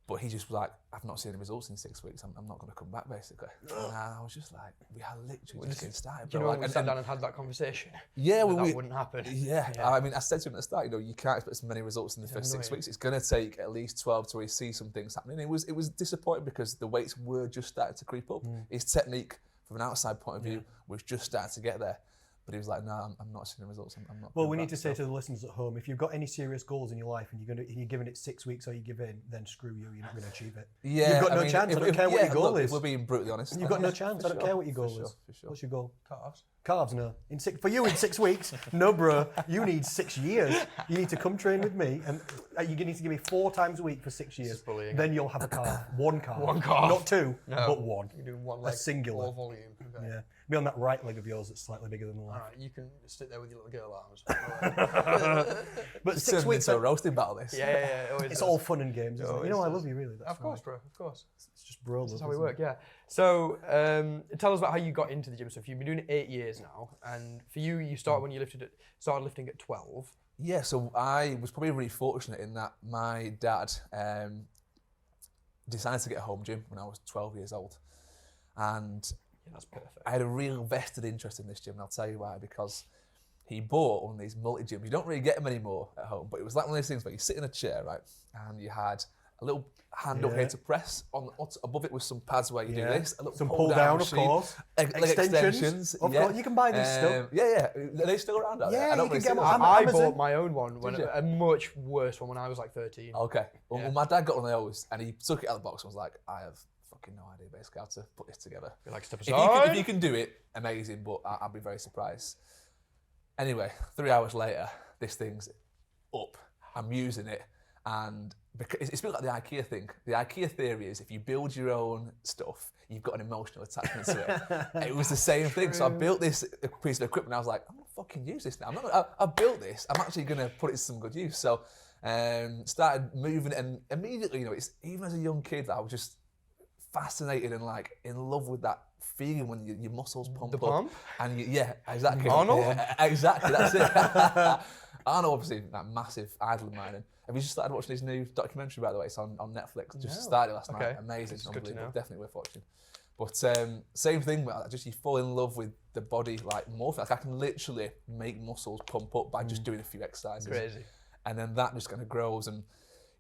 But he just was like, I've not seen any results in 6 weeks. I'm not going to come back, basically. And I was just like, we are literally just getting started. Do you know when we sat down and had that conversation? Yeah, that wouldn't happen. Yeah, I mean, I said to him at the start, you can't expect many results in the first 6 weeks. It's going to take at least 12 to really see some things happening. It was disappointing because the weights were just starting to creep up. His technique, from an outside point of view, was just starting to get there. But he was like, no, I'm not seeing the results. I'm not. Well, we need to say to the listeners at home, if you've got any serious goals in your life and you're giving it 6 weeks or you give in, then screw you. You're not going to achieve it. Yeah, You've got no chance. I don't care what your goal is. If we're being brutally honest. You've got no chance. I don't care what your goal is. For sure. What's your goal? Carbs. Carbs, no. For you, in 6 weeks, no, bro. You need 6 years. You need to come train with me, and you need to give me 4 times a week for 6 years. bullying. Then you'll have a calf. One calf. One calf. Not 2, No. but 1. You're doing one A leg, singular. all volume. Okay. Yeah. Be on that right leg of yours that's slightly bigger than the All left. right, you can sit there with your little girl arms. But It's 6 turned weeks, into a roasting battle, this. yeah. It always it's does. all fun and games, isn't it? You know, I always love you, really. That's Of course, fine. bro. Of course. It's just bro love. That's how we isn't work, it? yeah. So tell us about how you got into the gym. So if you've been doing it 8 years now, and for you started when you started lifting at 12. Yeah, so I was probably really fortunate in that my dad decided to get a home gym when I was 12 years old. And Yeah, that's perfect. I had a real vested interest in this gym, and I'll tell you why, because he bought one of these multi-gyms. You don't really get them anymore at home, but it was like one of those things where you sit in a chair, right, and you had a little handle here to press. Above it was some pads where you do this. A little Some pull down, of course. Leg extensions. Of course, you can buy these still. Yeah. Are they still around out there? Yeah, I don't you really can see get them. them. I Amazon. bought my own one, Did you? a much worse one when I was like 13. Okay. Well, Yeah. my dad got one of those, and he took it out of the box and was like, I have fucking no idea basically how to put this together. You're like, step If aside. you can do it, amazing, but I'd be very surprised. Anyway, 3 hours later, this thing's up. I'm using it, and because it's a bit like the IKEA thing. The IKEA theory is if you build your own stuff, you've got an emotional attachment to it. It was the same thing. So I built this piece of equipment. I was like, I'm gonna fucking use this now. I built this. I'm actually gonna put it to some good use. So started moving, and immediately, it's even as a young kid, I was just fascinated and like in love with that feeling when your muscles pump The up. pump? And yeah, exactly. Arnold? Yeah, exactly, that's it. Arnold, obviously, that massive idol of mine. And have you just started watching his new documentary, by the way? It's on Netflix. Just started last night. Amazing, It's good to unbelievable. know. Definitely worth watching. But same thing, just you fall in love with the body like more. Like I can literally make muscles pump up by just doing a few exercises. Crazy. And then that just kind of grows, and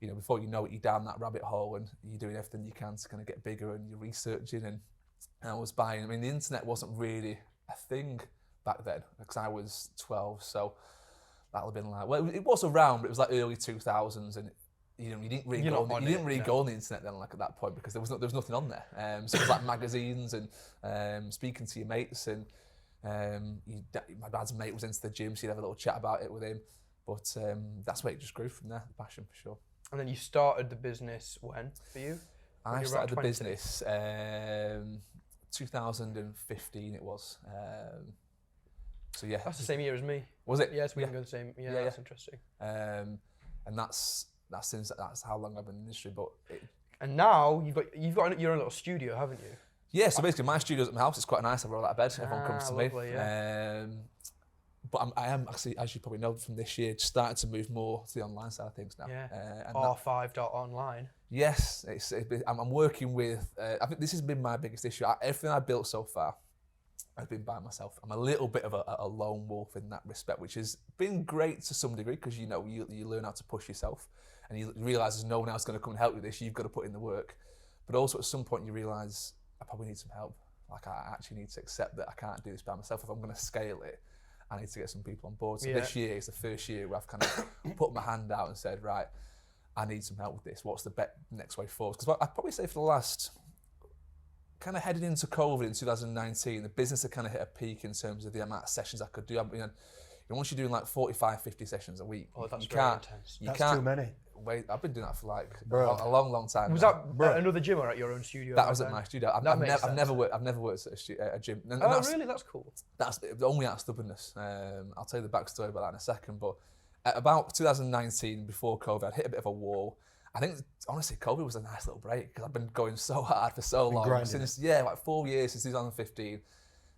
before you know it, you're down that rabbit hole and you're doing everything you can to kind of get bigger, and you're researching. And I was buying. I mean, the internet wasn't really a thing back then because I was 12, so that'll have been like, well, it was around, but it was like early 2000s, and you didn't really You're go not on, on you didn't it, really no. go on the internet then, like at that point, because there was nothing on there. So it was like magazines and speaking to your mates, and my dad's mate was into the gym, so you'd have a little chat about it with him. But that's where it just grew from there, the passion for sure. And then you started the business when for you? I you're started the about 20. business 2015 it was. So yeah. That's the same year as me. Was it? Yes, we can go the same. Yeah, Yeah, that's yeah. interesting. And that's how long I've been in the industry. But And now you've got your own little studio, haven't you? yeah, so basically my studio's at my house. It's quite nice. I roll out of bed. Everyone comes to lovely, me. yeah. But I am actually, as you probably know from this year, starting to move more to the online side of things now. Yeah. And R5.online. yes, I'm working with. I think this has been my biggest issue. Everything I built so far, I've been by myself. I'm a little bit of a lone wolf in that respect, which has been great to some degree because you learn how to push yourself, and you realise there's no one else going to come and help you with this. You've got to put in the work, but also at some point you realise I probably need some help. Like I actually need to accept that I can't do this by myself. If I'm going to scale it, I need to get some people on board. So this year is the first year where I've kind of put my hand out and said, right, I need some help with this. What's the next way forward? Because I'd probably say for the last, kind of heading into COVID in 2019, the business had kind of hit a peak in terms of the amount of sessions I could do. Once you're doing like 45, 50 sessions a week, That's you very can't, intense. you That's can't too many. wait. I've been doing that for like Bro. a long time. Was now. that at another gym or at your own studio? That back was at then? my studio. I've never worked at a gym. And Oh, that's, really? That's cool. that's only out of stubbornness. I'll tell you the backstory about that in a second. But at about 2019, before COVID, I'd hit a bit of a wall. I think, honestly, COVID was a nice little break because I've been going so hard for so long. grinding Since, like 4 years, since 2015.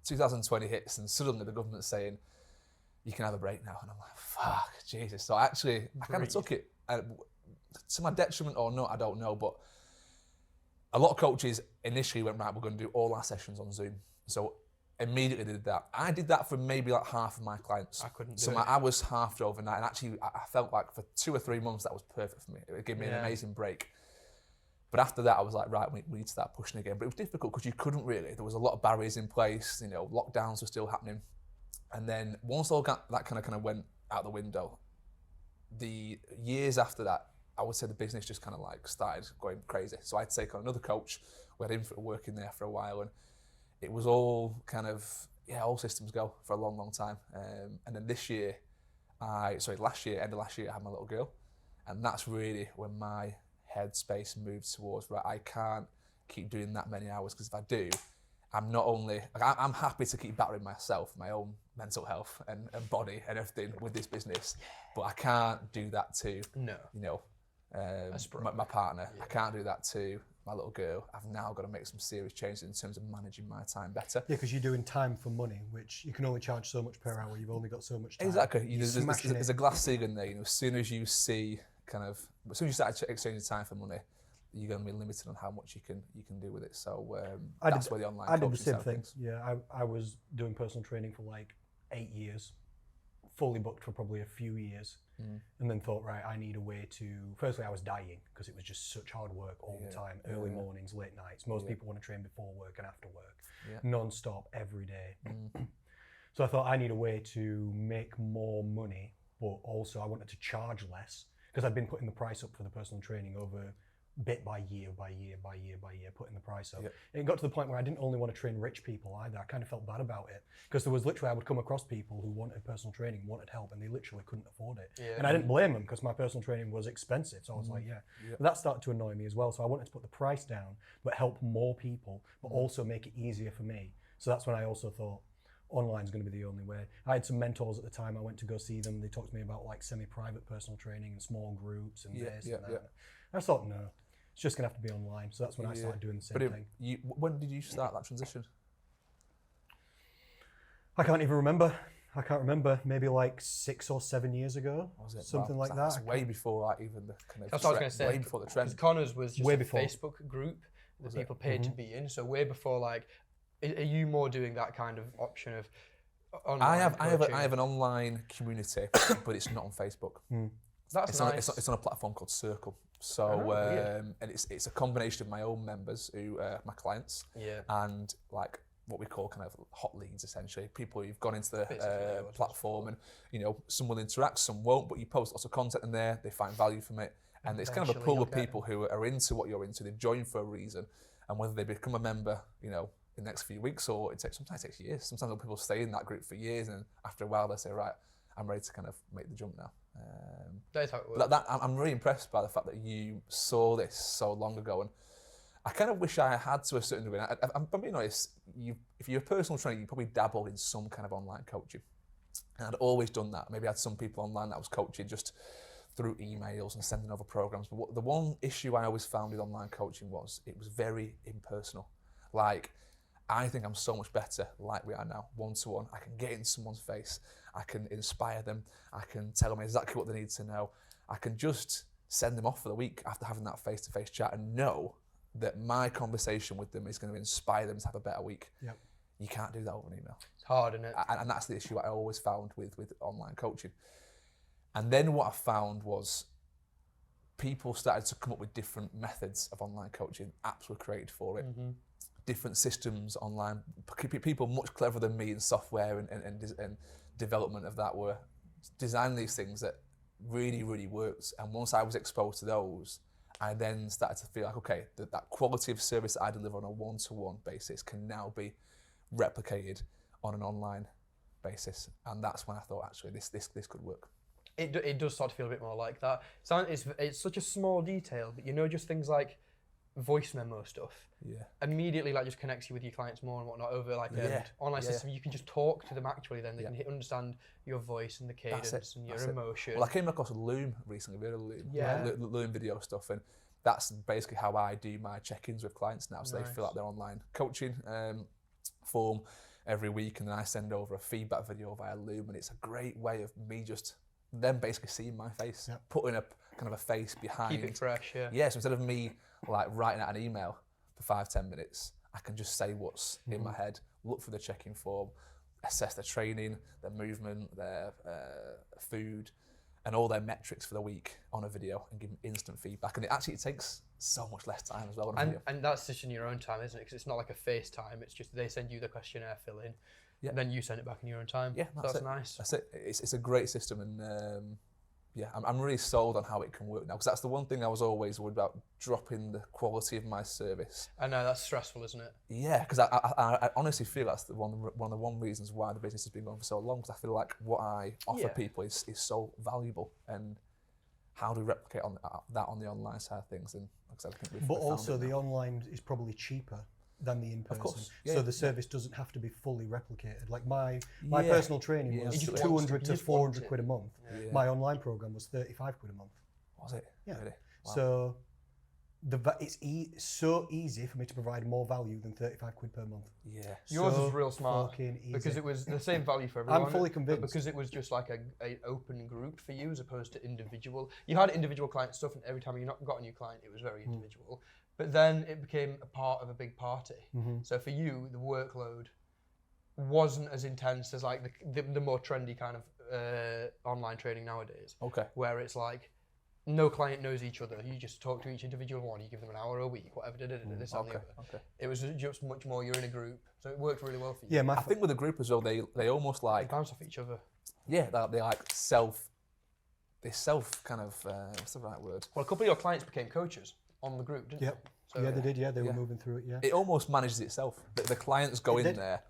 2020 hits, and suddenly the government's saying, you can have a break now. And I'm like, fuck, Jesus. So actually, I kind of took it. To my detriment or not, I don't know. But a lot of coaches initially went, right, we're going to do all our sessions on Zoom. So immediately did that. I did that for maybe like half of my clients. I couldn't do so it. I was halved overnight, and actually I felt like for 2 or 3 months that was perfect for me. It would give me an amazing break. But after that, I was like, right, we need to start pushing again. But it was difficult because you couldn't really. There was a lot of barriers in place. Lockdowns were still happening. And then once all that kind of went out the window, the years after that, I would say the business just kind of like started going crazy. So I'd take on another coach. We had him working there for a while, and it was all kind of, all systems go for a long, long time. And then last year, end of last year, I had my little girl. And that's really when my headspace moved towards, right, I can't keep doing that many hours, because if I do, I'm not only, I'm happy to keep battering myself, my own mental health and body and everything with this business, but I can't do that to, my partner. Yeah. I can't do that to my little girl. I've now got to make some serious changes in terms of managing my time better. Yeah, because you're doing time for money, which you can only charge so much per hour. You've only got so much time. Exactly. There's a glass ceiling there. As soon as you start exchanging time for money, you're going to be limited on how much you can do with it. So that's where the online I did the coaching same side of thing. things. Yeah, I was doing personal training for like 8 years, fully booked for probably a few years, and then thought, right, I need a way to. Firstly, I was dying because it was just such hard work all the time, early mornings, late nights. Most people want to train before work and after work, non-stop every day. So I thought I need a way to make more money, but also I wanted to charge less, because I'd been putting the price up for the personal training over bit by year, putting the price up. Yep. It got to the point where I didn't only want to train rich people either. I kind of felt bad about it, because there was literally, I would come across people who wanted personal training, wanted help, and they literally couldn't afford it. Yeah. And I didn't blame them, because my personal training was expensive. So I was like, But that started to annoy me as well. So I wanted to put the price down, but help more people, but also make it easier for me. So that's when I also thought, online is going to be the only way. I had some mentors at the time. I went to go see them. They talked to me about like semi-private personal training and small groups and this and that. I thought, no, it's just going to have to be online. So that's when I started doing the same thing. When did you start that transition? I can't even remember. I can't remember. Maybe like 6 or 7 years ago. Was it? Something like that. That's way before like, even the kind of. That's what I was going to say. Way before the trend. Connors was just Way a before. Facebook group that people paid to be in. So way before, like, are you more doing that kind of option of online I have coaching? I have an online community, but it's not on Facebook. That's nice. It's on a platform called Circle. So and it's a combination of my own members who are my clients, and like what we call kind of hot leads, essentially. People who've gone into Basically, the yeah, platform and, you know, some will interact, some won't, but you post lots of content in there, they find value from it. And it's kind of a Eventually pool you'll of get people who are into what you're into, they join for a reason. And whether they become a member, you know, in the next few weeks, or sometimes it takes years. Sometimes people stay in that group for years, and after a while they say, right, I'm ready to kind of make the jump now. That is how it works. But I'm really impressed by the fact that you saw this so long ago, and I kind of wish I had to a certain degree. I'm being honest, if you're a personal trainer, you probably dabbled in some kind of online coaching. And I'd always done that. Maybe I had some people online that I was coaching just through emails and sending over programs. But the one issue I always found with online coaching was it was very impersonal. Like, I think I'm so much better like we are now, one-to-one. I can get in someone's face. I can inspire them. I can tell them exactly what they need to know. I can just send them off for the week after having that face-to-face chat and know that my conversation with them is going to inspire them to have a better week. Yep. You can't do that over an email. It's hard, isn't it? And that's the issue I always found with online coaching. And then what I found was people started to come up with different methods of online coaching. Apps were created for it. Different systems online. People much cleverer than me in software and development of that were designing these things that really, really worked. And once I was exposed to those, I then started to feel like, okay, that quality of service that I deliver on a one-to-one basis can now be replicated on an online basis. And that's when I thought, actually, this could work. It does start to feel a bit more like that. So it's such a small detail, but you know, just things like voice memo stuff. Yeah. Immediately, like, just connects you with your clients more and whatnot over like an online system. You can just talk to them actually. Then they can understand your voice and the cadence and your emotion. Well, I came across Loom recently. We had a Loom, Loom video stuff, and that's basically how I do my check-ins with clients now. So they fill out their online coaching form every week, and then I send over a feedback video via Loom, and it's a great way of me just them basically seeing my face, putting a kind of a face behind. Keep it fresh, Yeah, so instead of me like writing out an email for 5-10 minutes, I can just say what's in my head, look for the check-in form, assess their training, their movement, their food, and all their metrics for the week on a video, and give them instant feedback. And it takes so much less time as well on a video. And that's just in your own time, isn't it? Because it's not like a FaceTime. It's just they send you the questionnaire, fill in, and then you send it back in your own time. Yeah, that's nice. That's it. It's a great system, and I'm really sold on how it can work now, because that's the one thing I was always worried about, dropping the quality of my service. I know, that's stressful, isn't it? Yeah, because I honestly feel that's one of the reasons why the business has been going for so long, because I feel like what I offer people is so valuable, and how do we replicate that on the online side of things? And like I said, I think but also the online is probably cheaper than the in-person. Of course. So the service doesn't have to be fully replicated. Like my personal training was 200 to 400 quid a month. Yeah. My online program was 35 quid a month. Was it? Yeah. Really? Wow. So it's so easy for me to provide more value than 35 quid per month. Yeah. Yours So was real smart fucking easy. because it was the same value for everyone. I'm fully but convinced. because it was just like a open group for you as opposed to individual. You had individual client stuff, and every time you got a new client, it was very individual. But then it became a part of a big party. So for you, the workload wasn't as intense as like the more trendy kind of online training nowadays. Okay. Where it's like no client knows each other. You just talk to each individual one. You give them an hour a week, whatever. This and the other. Okay. It was just much more. You're in a group, so it worked really well for you. Yeah, I think with the group as well, they almost They like bounce off each other. they like self kind of what's the right word? Well, a couple of your clients became coaches on the group, didn't Yep. they? So, They did. Yeah, they were moving through it. Yeah. It almost manages itself. The clients go in did. there,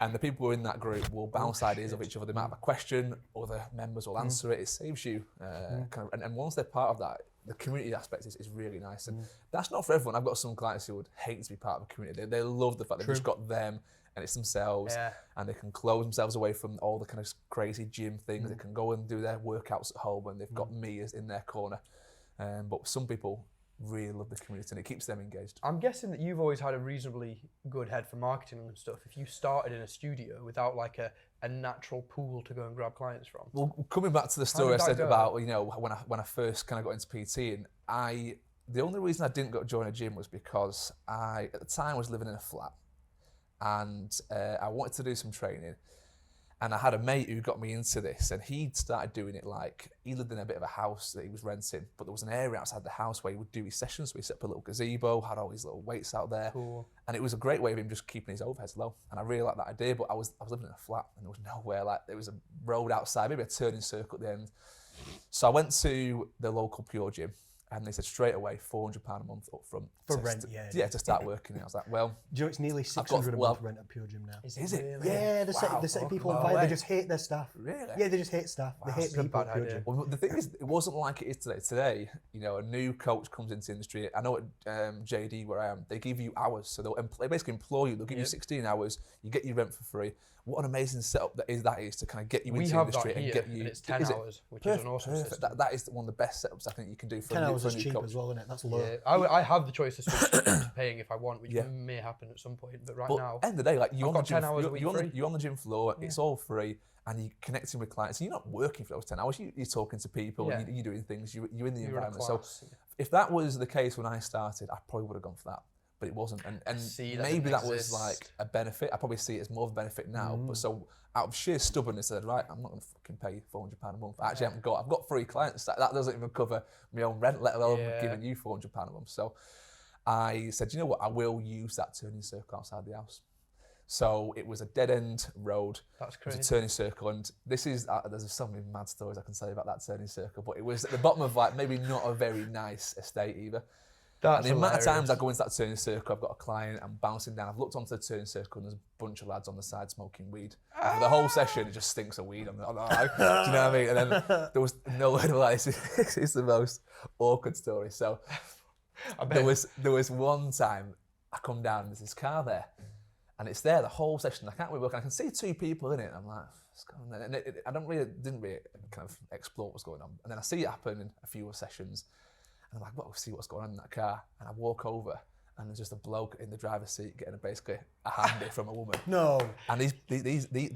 and the people who are in that group will bounce ideas of each other. They might have a question, other members will answer it. It saves you kind of, and once they're part of that, the community aspect is really nice. And that's not for everyone. I've got some clients who would hate to be part of a community. They love the fact they've just got them and it's themselves, and they can close themselves away from all the kind of crazy gym things. They can go and do their workouts at home, and they've got me as in their corner. But some people really love the community, and it keeps them engaged. I'm guessing that you've always had a reasonably good head for marketing and stuff. If you started in a studio without like a natural pool to go and grab clients from. Well, coming back to the story I did that said go? about when I first kind of got into PT, and the only reason I didn't go join a gym was because at the time was living in a flat, and I wanted to do some training, And I had a mate who got me into this, and he'd started doing it like, he lived in a bit of a house that he was renting, but there was an area outside the house where he would do his sessions. So he set up a little gazebo, had all his little weights out there. Cool. And it was a great way of him just keeping his overheads low. And I really liked that idea, but I was living in a flat and there was nowhere, like there was a road outside, maybe a turning circle at the end. So I went to the local Pure Gym. And they said straight away, £400 a month up front. For rent, Yeah, to start working. And I was like, well... Do you know it's nearly 600 a month rent at Pure Gym now? Is it? Really? Yeah, they set people on fire. They just hate their staff. Really? Yeah, they just hate staff. They hate people at Pure Gym. Well, the thing is, it wasn't like it is today. Today, a new coach comes into the industry. I know at JD, where I am, they give you hours. So they basically employ you. They'll give you 16 hours. You get your rent for free. What an amazing setup that is to kind of get you into the industry and get you... And it's 10 hours, which is an awesome system. That is one of the best setups I think you can do for 10 a new hours is cheap coach. as well, isn't it? That's low. Yeah, I have the choice to switch to paying if I want, which may happen at some point. But now, end of the day, like you're on the gym, 10 hours a week free. you're on the gym floor. It's all free, and you're connecting with clients. And you're not working for those 10 hours. You're talking to people. Yeah. You're doing things. You're in the You're in a environment. So class. if that was the case when I started, I probably would have gone for that. But it wasn't, and See, that maybe doesn't that was exist. like a benefit. I probably see it as more of a benefit now. But so out of sheer stubbornness, I said, right, I'm not going to fucking pay £400 a month. I actually I've got 3 clients. That doesn't even cover my own rent, let alone giving you £400 a month. So I said, you know what, I will use that turning circle outside the house. So it was a dead end road. That's It was crazy. a turning circle, and this is there's so many mad stories I can tell you about that turning circle. But it was at the bottom of like maybe not a very nice estate either. That's And the amount of hilarious. times I go into that turning circle, I've got a client, I'm bouncing down, I've looked onto the turning circle and there's a bunch of lads on the side smoking weed. And for the whole session, it just stinks of weed. I'm like, do you know what I mean? And then there was no word of like, it's the most awkward story. So there was one time I come down and there's this car there and it's there the whole session. I can't really work. I can see 2 people in it. And I'm like, what's going on? And I didn't really kind of explore what's going on. And then I see it happen in a few sessions. And I'm like, well, we'll see what's going on in that car. And I walk over, and there's just a bloke in the driver's seat getting basically a handy from a woman. No. And they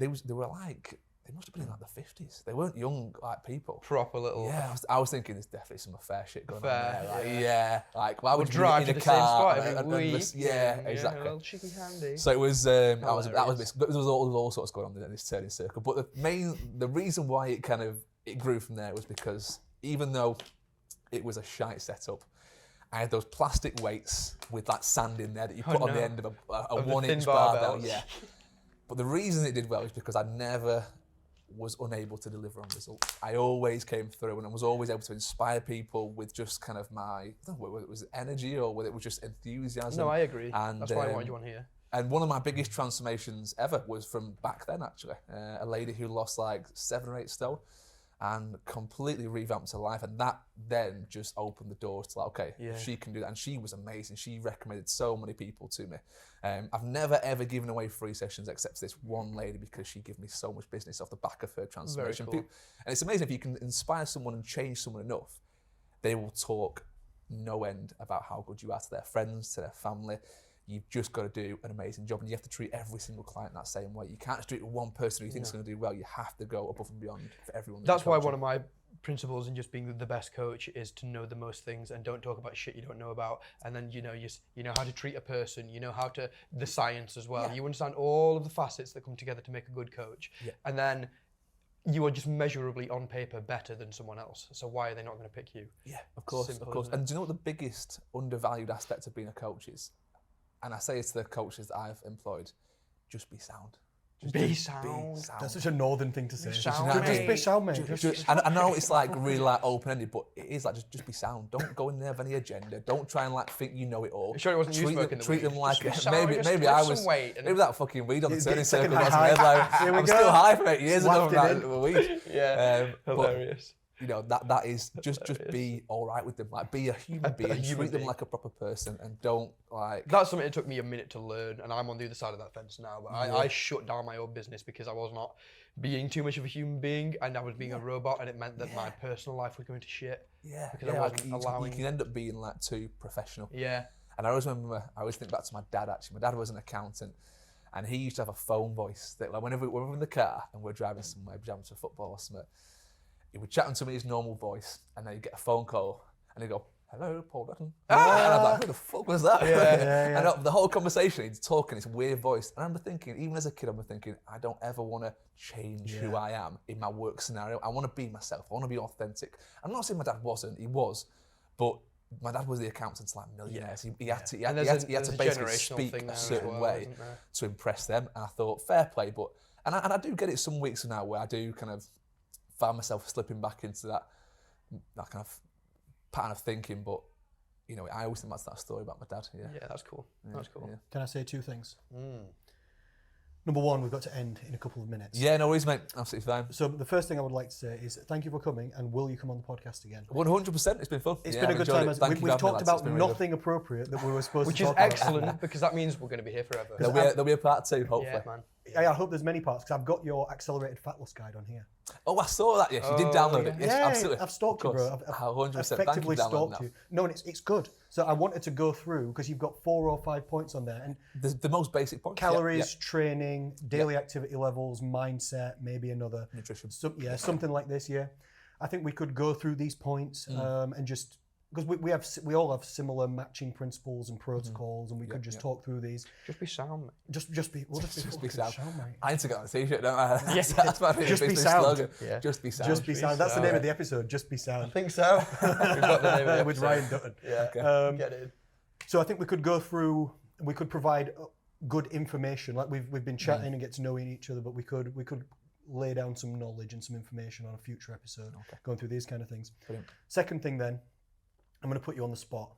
were like, they must have been in like the 50s. They weren't young like people. Proper little. Yeah, I was thinking there's definitely some affair shit going on Affair, there. Like, why would you drive be to in the a same car? spot every week. Yeah, A exactly. little cheeky handy. So it was there was Hilarious. all sorts going on in this turning circle. But the reason why it grew from there was because even though it was a shite setup, I had those plastic weights with that sand in there that you put on the end of a Of the 1-inch thin barbell. barbells. Yeah. But the reason it did well is because I never was unable to deliver on results. I always came through and I was always able to inspire people with just kind of my, I don't know whether it was energy or whether it was just enthusiasm. No, I agree. And, That's why I wanted you on here. And one of my biggest transformations ever was from back then, actually. A lady who lost like 7 or 8 stone and completely revamped her life. And that then just opened the doors to like, okay, she can do that. And she was amazing. She recommended so many people to me. I've never, ever given away free sessions except to this one lady because she gave me so much business off the back of her transformation. Very cool. And it's amazing if you can inspire someone and change someone enough, they will talk no end about how good you are to their friends, to their family. You've just got to do an amazing job, and you have to treat every single client that same way. You can't just do it with one person who you think is going to do well. You have to go above and beyond for everyone. That's why one of my principles in just being the best coach is to know the most things and don't talk about shit you don't know about. And then you know how to treat a person. You know how to the science as well. Yeah. You understand all of the facets that come together to make a good coach. Yeah. And then you are just measurably on paper better than someone else. So why are they not going to pick you? Yeah, of course, Simple, of course. isn't it? And do you know what the biggest undervalued aspect of being a coach is? And I say it to the coaches that I've employed, just be sound. Just Be be sound. That's such a northern thing to say. sound, Just mate. be sound, mate. And I know it's like really like open-ended, but it is like just be sound. Don't go in there with any agenda. Don't try and like think you know it all. You sure it wasn't you treat smoking them, the treat weed? them like Just be sound, just maybe lift I some was weight and- maybe that fucking weed on the It's turning getting circle. second Got some high. head, Here we I'm go. still high from 8 years ago Wafted from in. that weed. Yeah, But, hilarious. you know, that is just be all right with them. Like be a human being, human treat them being. like a proper person, and don't like. That's something it took me a minute to learn, and I'm on the other side of that fence now. But I shut down my own business because I was not being too much of a human being, and I was being a robot, and it meant that my personal life was going to shit. Yeah, because I wasn't allowing. You can end up being like too professional. Yeah. And I always think back to my dad. Actually, my dad was an accountant, and he used to have a phone voice that like whenever we're in the car and we're driving somewhere, driving to football or something, he would chat to me in his normal voice, and then he'd get a phone call, and he'd go, hello, Paul Dutton. And I'm like, who the fuck was that? Yeah. And the whole conversation, he's talking, it's weird voice. And I remember thinking, even as a kid, I remember thinking, I don't ever want to change who I am in my work scenario. I want to be myself. I want to be authentic. I'm not saying my dad wasn't, he was, but my dad was the accountant to like millionaires. He had to basically speak a certain way to impress them. And I thought, fair play, but and I do get it some weeks now where I do kind of find myself slipping back into that kind of pattern of thinking. But you know, I always think that's that story about my dad. Yeah, that's cool. That's cool. Yeah. Can I say 2 things? Number 1, we've got to end in a couple of minutes. Yeah, no worries, mate. Absolutely fine. So the first thing I would like to say is thank you for coming, and will you come on the podcast again? 100%. It's been fun. It's been a good time. We've talked about nothing appropriate that we were supposed to talk about. Which is excellent, because that means we're going to be here forever. There'll be a part 2, hopefully. Yeah, man. I hope there's many parts, because I've got your accelerated fat loss guide on here. Oh, I saw that. Yes, you did download it. Yes, Yeah, absolutely. I've stalked you, bro. I've 100%. effectively Thank you for downloading stalked you. No, and it's good. So I wanted to go through, because you've got 4 or 5 points on there, and the most basic points. calories, training, daily activity levels, mindset, maybe another Nutrition. Something like this. Yeah, I think we could go through these points and just because we all have similar matching principles and protocols, and we could just talk through these. Just be sound, mate. Just be sound. mate. I need to get on a t-shirt, don't I? Yes. That's my Just be business sound. slogan. Yeah. Just be sound. Just be sound. That's the name of the episode. Just be sound. I think so. We've got the name of the with episode. Ryan Dutton. Yeah. Okay. Get it. So I think we could go through. We could provide good information. Like we've been chatting and get to know each other, but we could lay down some knowledge and some information on a future episode, going through these kind of things. Brilliant. Second thing, then, I'm going to put you on the spot.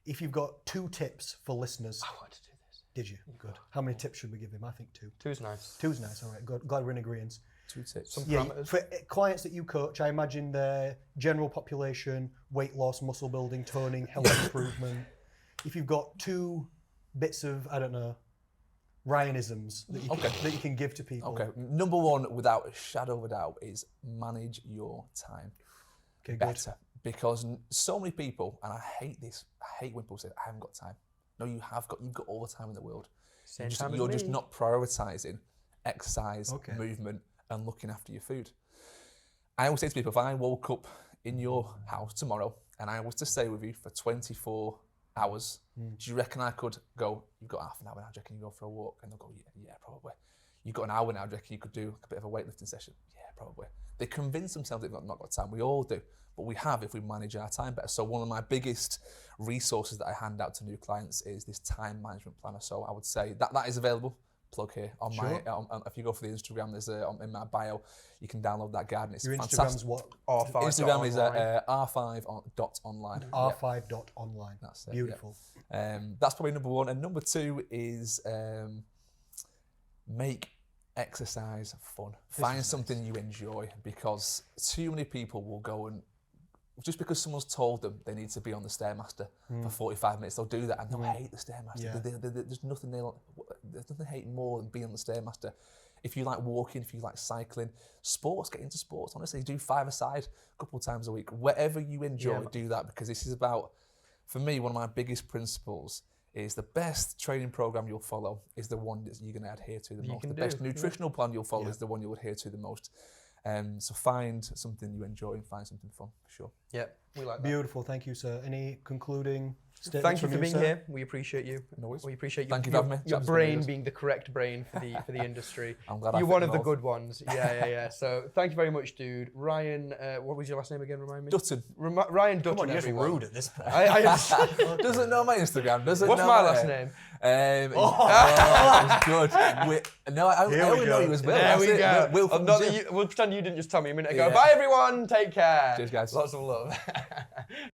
If you've got 2 tips for listeners, I want to do this. did you? Good. How many tips should we give him? I think 2. 2's nice. 2's nice. All right. Good. Glad we're in agreement. 2 tips. Some Yeah, parameters. for clients that you coach, I imagine their general population, weight loss, muscle building, toning, health improvement. If you've got 2 bits of, I don't know, Ryanisms that you can give to people. Okay. Number 1, without a shadow of a doubt, is manage your time better. Because so many people, and I hate this, I hate when people say, I haven't got time. No, you've got all the time in the world. You're just not prioritising exercise, movement, and looking after your food. I always say to people, if I woke up in your house tomorrow and I was to stay with you for 24 hours, do you reckon I could go, you've got half an hour now, do you reckon you go for a walk? And they'll go, yeah, probably. You've got an hour now, do you reckon you could do a bit of a weightlifting session? Yeah, probably. They convince themselves they've not got time. We all do. But we have if we manage our time better. So one of my biggest resources that I hand out to new clients is this time management planner. So I would say that is available. Plug here on my. If you go for the Instagram, there's in my bio, you can download that guide. And it's Your fantastic. Instagram's what? R5. Instagram is r5.online. R5.online. That's it. Beautiful. Yeah. That's probably number 1, and number 2 is make exercise fun. Find something you enjoy, because too many people will go and just because someone's told them they need to be on the Stairmaster for 45 minutes, they'll do that and they'll hate the Stairmaster. Yeah. There's nothing they hate more than being on the Stairmaster. If you like walking, if you like cycling, sports, get into sports. Honestly, do 5-a-side a couple of times a week. Whatever you enjoy, do that, because this is about, for me, one of my biggest principles is the best training program you'll follow is the one that you're going to adhere to the most. The best nutritional plan you'll follow is the one you'll adhere to the most. So find something you enjoy and find something fun, for sure. Yeah, we like that. Beautiful. Thank you, sir. Any concluding statements? Thank you from for being sir? here. We appreciate you. No worries. We appreciate Thank you for having me. your It's brain absolutely being the correct brain for the industry. I'm glad I You're fit one them of the all. good ones. Yeah. So thank you very much, dude. Ryan, what was your last name again? Remind me. Dutton. Ryan Dutton. Come on, you're just everyone. rude at this point. Doesn't know my Instagram. Doesn't What's know my last name? That was good. I only know you as well. There That's we it. go. Will from Not Jim. that we'll pretend you didn't just tell me a minute ago. Yeah. Bye, everyone. Take care. Cheers, guys. Lots of love.